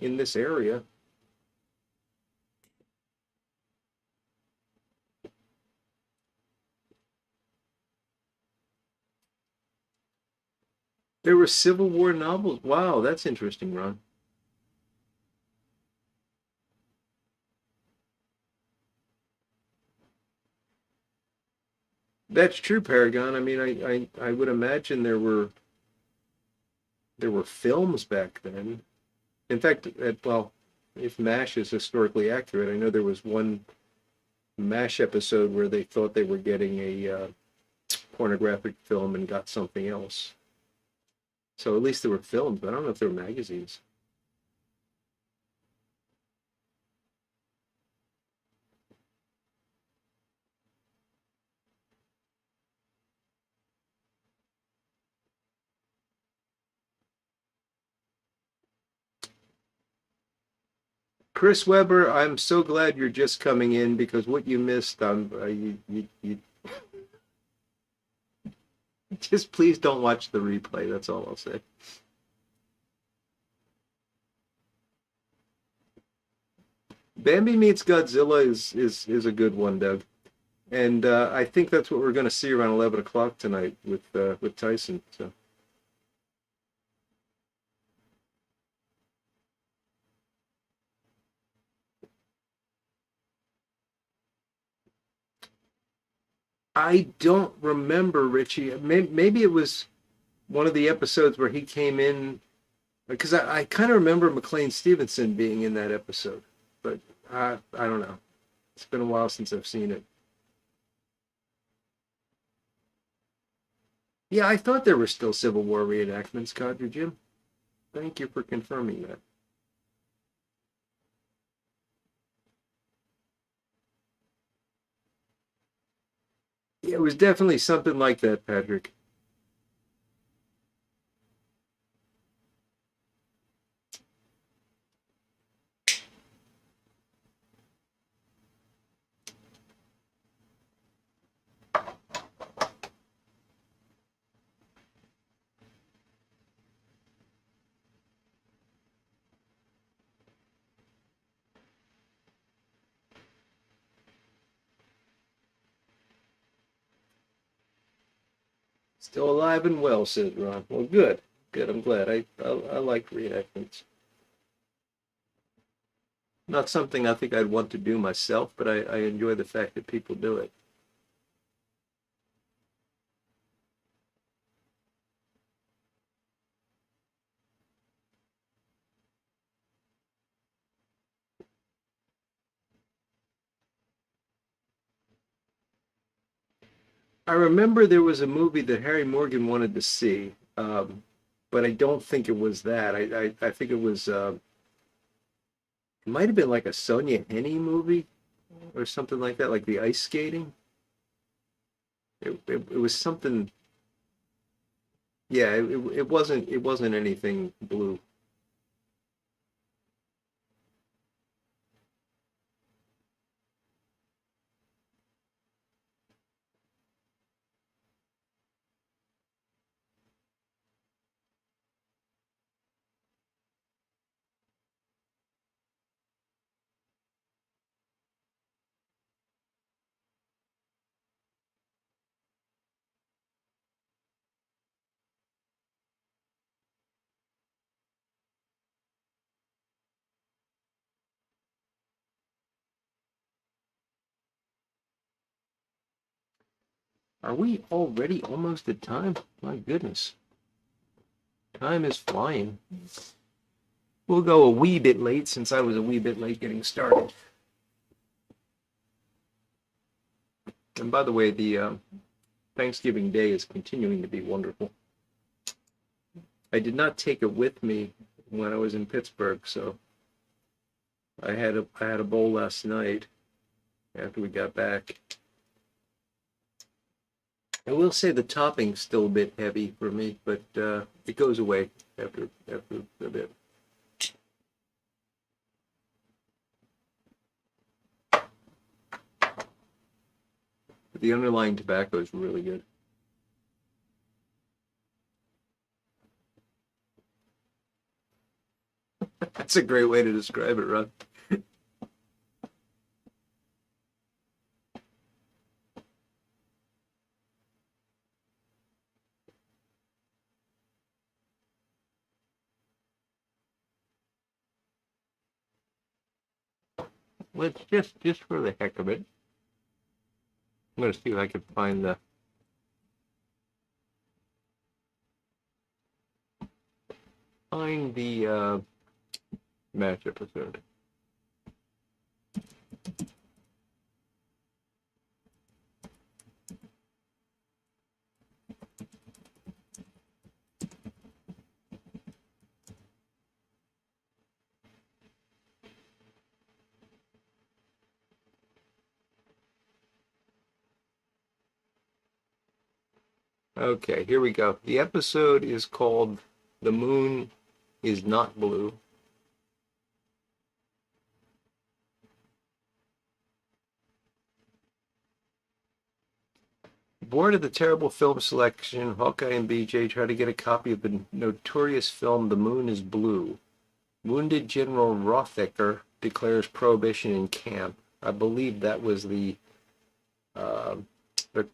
in this area. There were Civil War novels. Wow, that's interesting, Ron. That's true, Paragon. I mean, I would imagine there were films back then. In fact, well, if MASH is historically accurate, I know there was one MASH episode where they thought they were getting a pornographic film and got something else. So at least there were films, but I don't know if there were magazines. Chris Webber, I'm so glad you're just coming in because what you missed, you just please don't watch the replay. That's all I'll say. Bambi meets Godzilla is a good one, Doug, and I think that's what we're going to see around 11 o'clock tonight with Tyson. So I don't remember Richie. Maybe it was one of the episodes where he came in because I kind of remember McLean Stevenson being in that episode, but I don't know. It's been a while since I've seen it. Yeah, I thought there were still Civil War reenactments, Codger Jim. Thank you for confirming that. Yeah, it was definitely something like that, Patrick. Still alive and well, says Ron. Well, good, good. I'm glad. I like reenactments. Not something I think I'd want to do myself, but I enjoy the fact that people do it. I remember there was a movie that Harry Morgan wanted to see, but I don't think it was that. I think it was It might have been like a Sonia Henney movie or something like that, like the ice skating. It was something. Yeah, it wasn't anything blue. Are we already almost at time? My goodness, time is flying. We'll go a wee bit late since I was a wee bit late getting started. And by the way, the Thanksgiving Day is continuing to be wonderful. I did not take it with me when I was in Pittsburgh, so I had a bowl last night after we got back. I will say the topping's still a bit heavy for me, but it goes away after a bit. But the underlying tobacco is really good. That's a great way to describe it, Ron. Let's just for the heck of it, I'm going to see if I can find the match episode. Okay, here we go. The episode is called "The Moon is Not Blue." Bored of the terrible film selection, Hawkeye and BJ try to get a copy of the notorious film "The Moon is Blue." Wounded General Rothacker declares prohibition in camp. I believe that was uh, the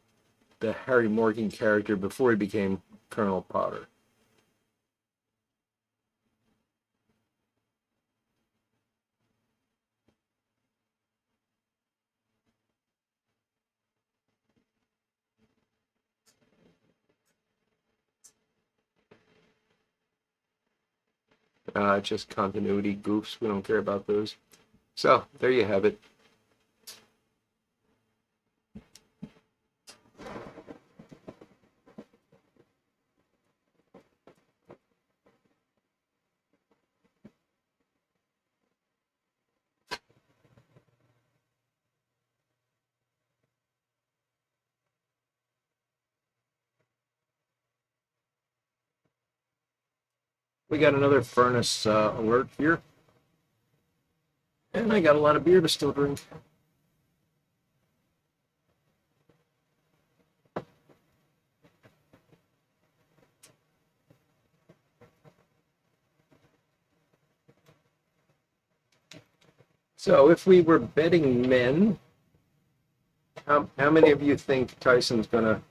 the Harry Morgan character before he became Colonel Potter. Just continuity goofs. We don't care about those. So there you have it. We got another furnace alert here, and I got a lot of beer to still drink. So if we were betting men, how many of you think Tyson's gonna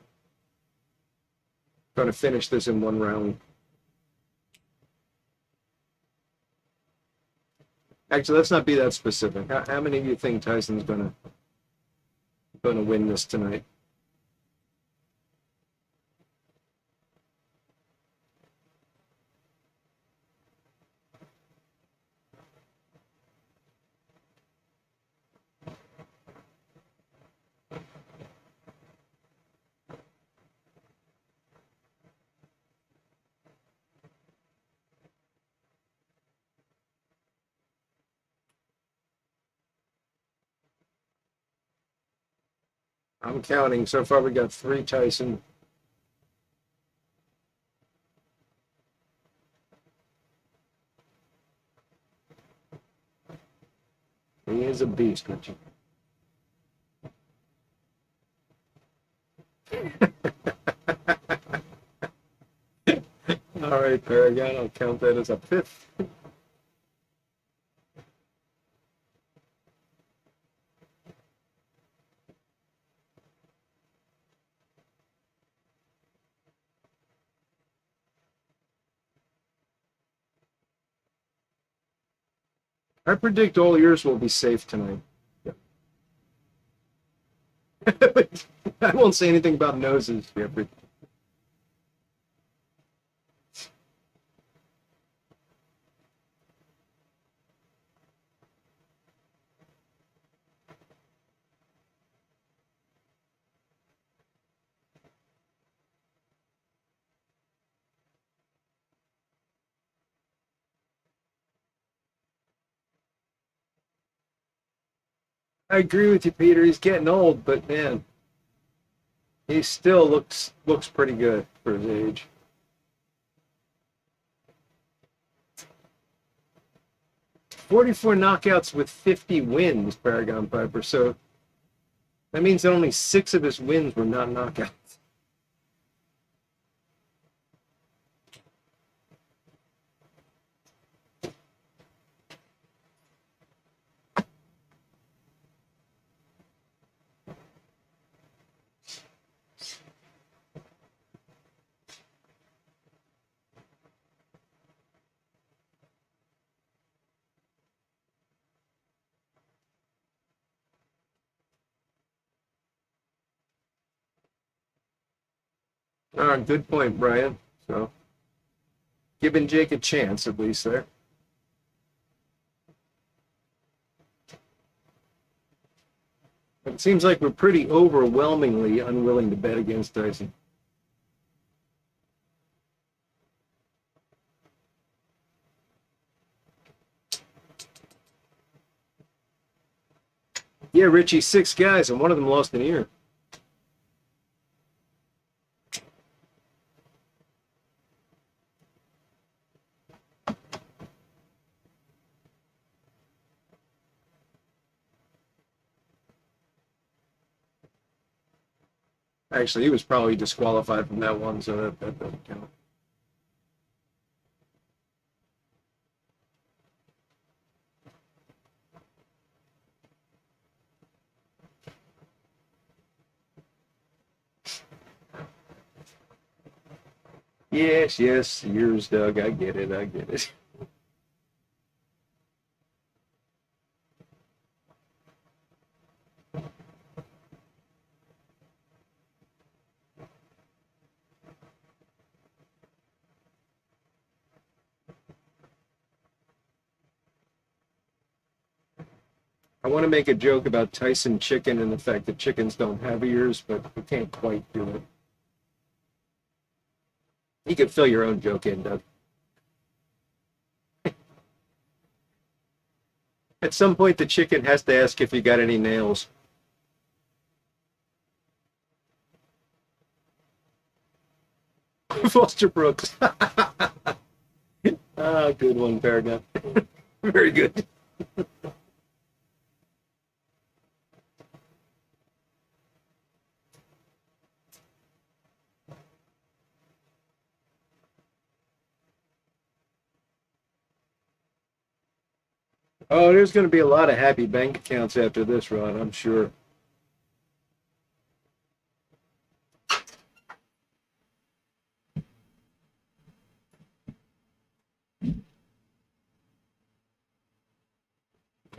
finish this in one round? Actually, let's not be that specific. How many of you think Tyson's gonna win this tonight? I'm counting. So far, we got 3 Tyson. He is a beast, Richie. All right, Paragon. I'll count that as a 5th. I predict all yours will be safe tonight. I won't say anything about noses, Jeffrey. I agree with you, Peter. He's getting old, but man, he still looks pretty good for his age. 44 knockouts with 50 wins, Paragon Piper. So that means that only 6 of his wins were not knockouts. All right, good point, Brian. So giving Jake a chance at least there. It seems like we're pretty overwhelmingly unwilling to bet against Tyson. Yeah, Richie, 6 guys, and one of them lost an ear. Actually, he was probably disqualified from that one, so that doesn't count. Yes, yes, yours, Doug. I get it. I get it. I want to make a joke about Tyson chicken and the fact that chickens don't have ears, but we can't quite do it. You could fill your own joke in, Doug. At some point, the chicken has to ask if you got any nails. Foster Brooks. Ah, good one, Paragon. Very good. Oh, there's going to be a lot of happy bank accounts after this run, I'm sure.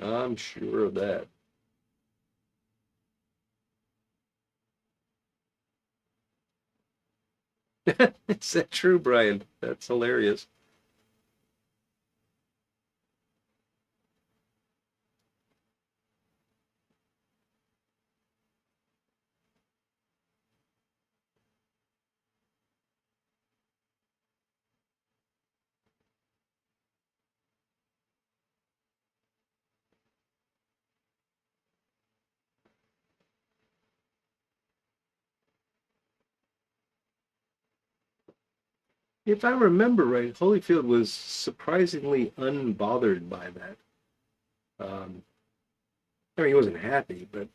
I'm sure of that. Is that true, Brian? That's hilarious. If I remember right, Holyfield was surprisingly unbothered by that. Um, I mean, he wasn't happy, but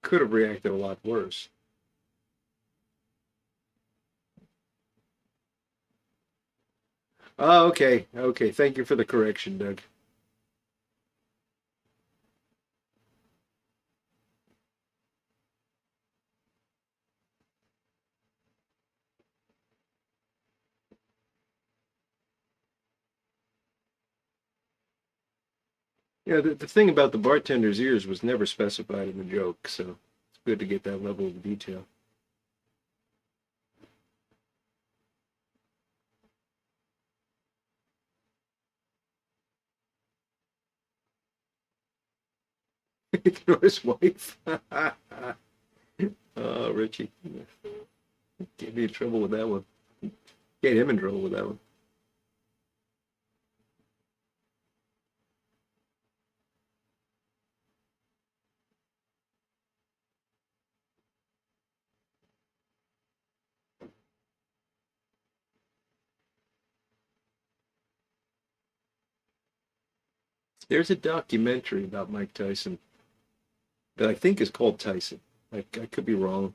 could have reacted a lot worse. Oh, okay. Okay. Thank you for the correction, Doug. Yeah, the thing about the bartender's ears was never specified in the joke, so it's good to get that level of detail. Ignore his wife. Oh, Richie. Get me in trouble with that one. Get him in trouble with that one. There's a documentary about Mike Tyson that I think is called Tyson. I could be wrong.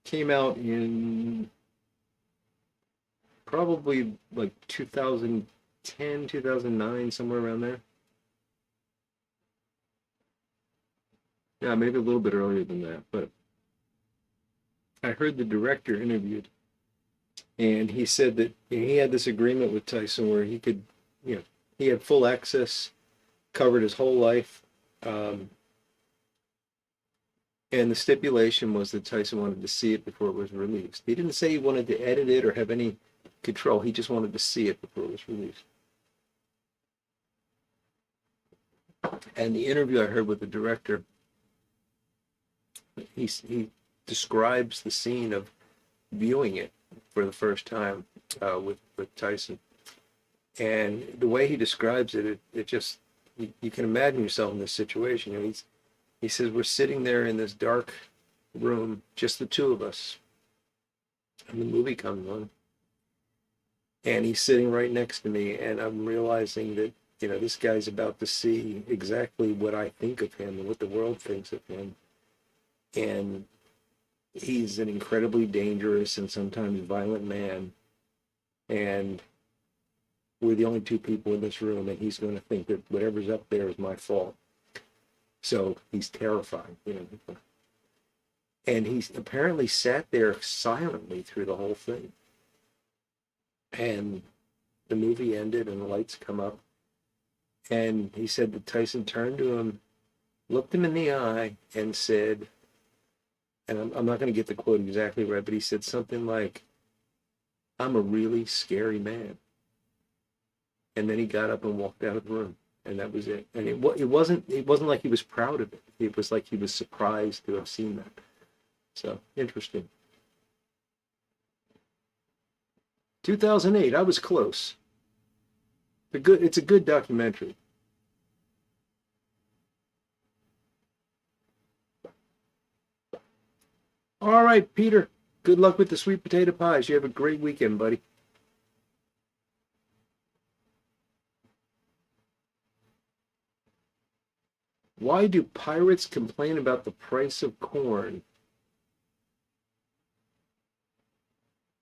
Came out in probably like 2010, 2009, somewhere around there. Yeah, maybe a little bit earlier than that. But I heard the director interviewed, and he said that he had this agreement with Tyson where he could, you know, he had full access, covered his whole life. Um, and the stipulation was that Tyson wanted to see it before it was released. He didn't say he wanted to edit it or have any control. He just wanted to see it before it was released. And the interview I heard with the director, he describes the scene of viewing it for the first time with Tyson, and the way he describes it, it just you can imagine yourself in this situation. You know, he says we're sitting there in this dark room, just the two of us, and the movie comes on, and he's sitting right next to me, and I'm realizing that this guy's about to see exactly what I think of him and what the world thinks of him, and he's an incredibly dangerous and sometimes violent man, and we're the only two people in this room, and he's going to think that whatever's up there is my fault. So he's terrified. And he's apparently sat there silently through the whole thing. And the movie ended and the lights come up. And he said that Tyson turned to him, looked him in the eye, and said, and I'm not going to get the quote exactly right, but he said something like, "I'm a really scary man." And then he got up and walked out of the room, and that was it. And it wasn't like he was proud of it. It was like he was surprised to have seen that. So interesting. 2008. I was close. It's a good documentary. All right, Peter. Good luck with the sweet potato pies. You have a great weekend, buddy. Why do pirates complain about the price of corn?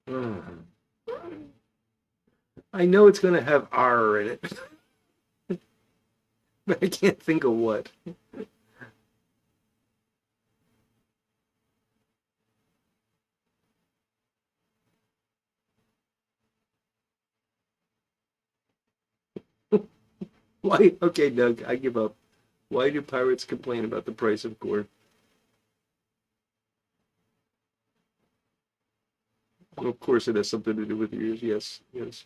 Hmm. I know it's going to have R in it, but I can't think of what. Why? Okay, Doug, I give up. Why do pirates complain about the price of corn? Well, of course, it has something to do with ears. Yes, yes.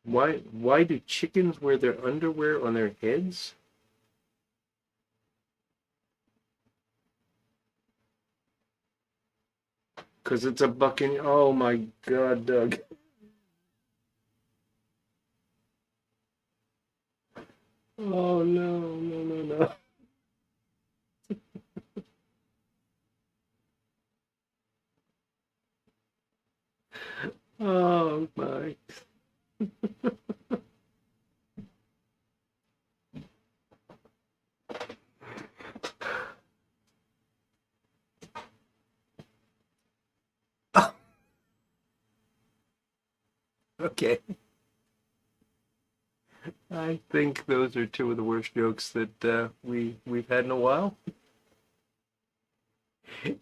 Why do chickens wear their underwear on their heads? Because it's a bucking. Oh my God, Doug. Oh no, no, no, no. Oh my. Okay. I think those are two of the worst jokes that we've had in a while.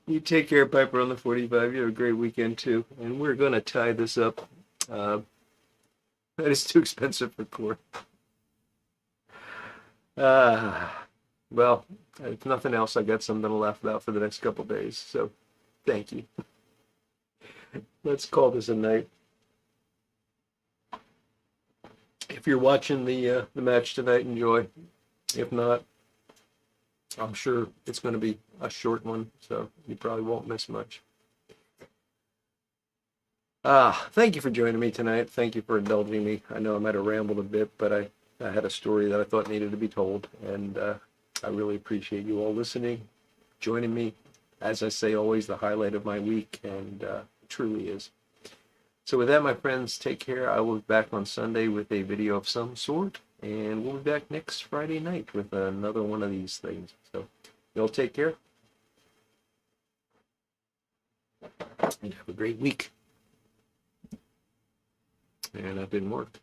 You take care, Piper on the 45. You have a great weekend too, and we're gonna tie this up. Uh, that is too expensive for corn. Ah, well, if nothing else, I got something to laugh about for the next couple days. So, thank you. Let's call this a night. If you're watching the match tonight, enjoy. If not, I'm sure it's going to be a short one, so you probably won't miss much. Thank you for joining me tonight. Thank you for indulging me. I know I might have rambled a bit, but I had a story that I thought needed to be told, and I really appreciate you all listening, joining me. As I say, always the highlight of my week, and it truly is. So with that, my friends, take care. I will be back on Sunday with a video of some sort, and we'll be back next Friday night with another one of these things. So y'all take care, and have a great week. And that didn't work.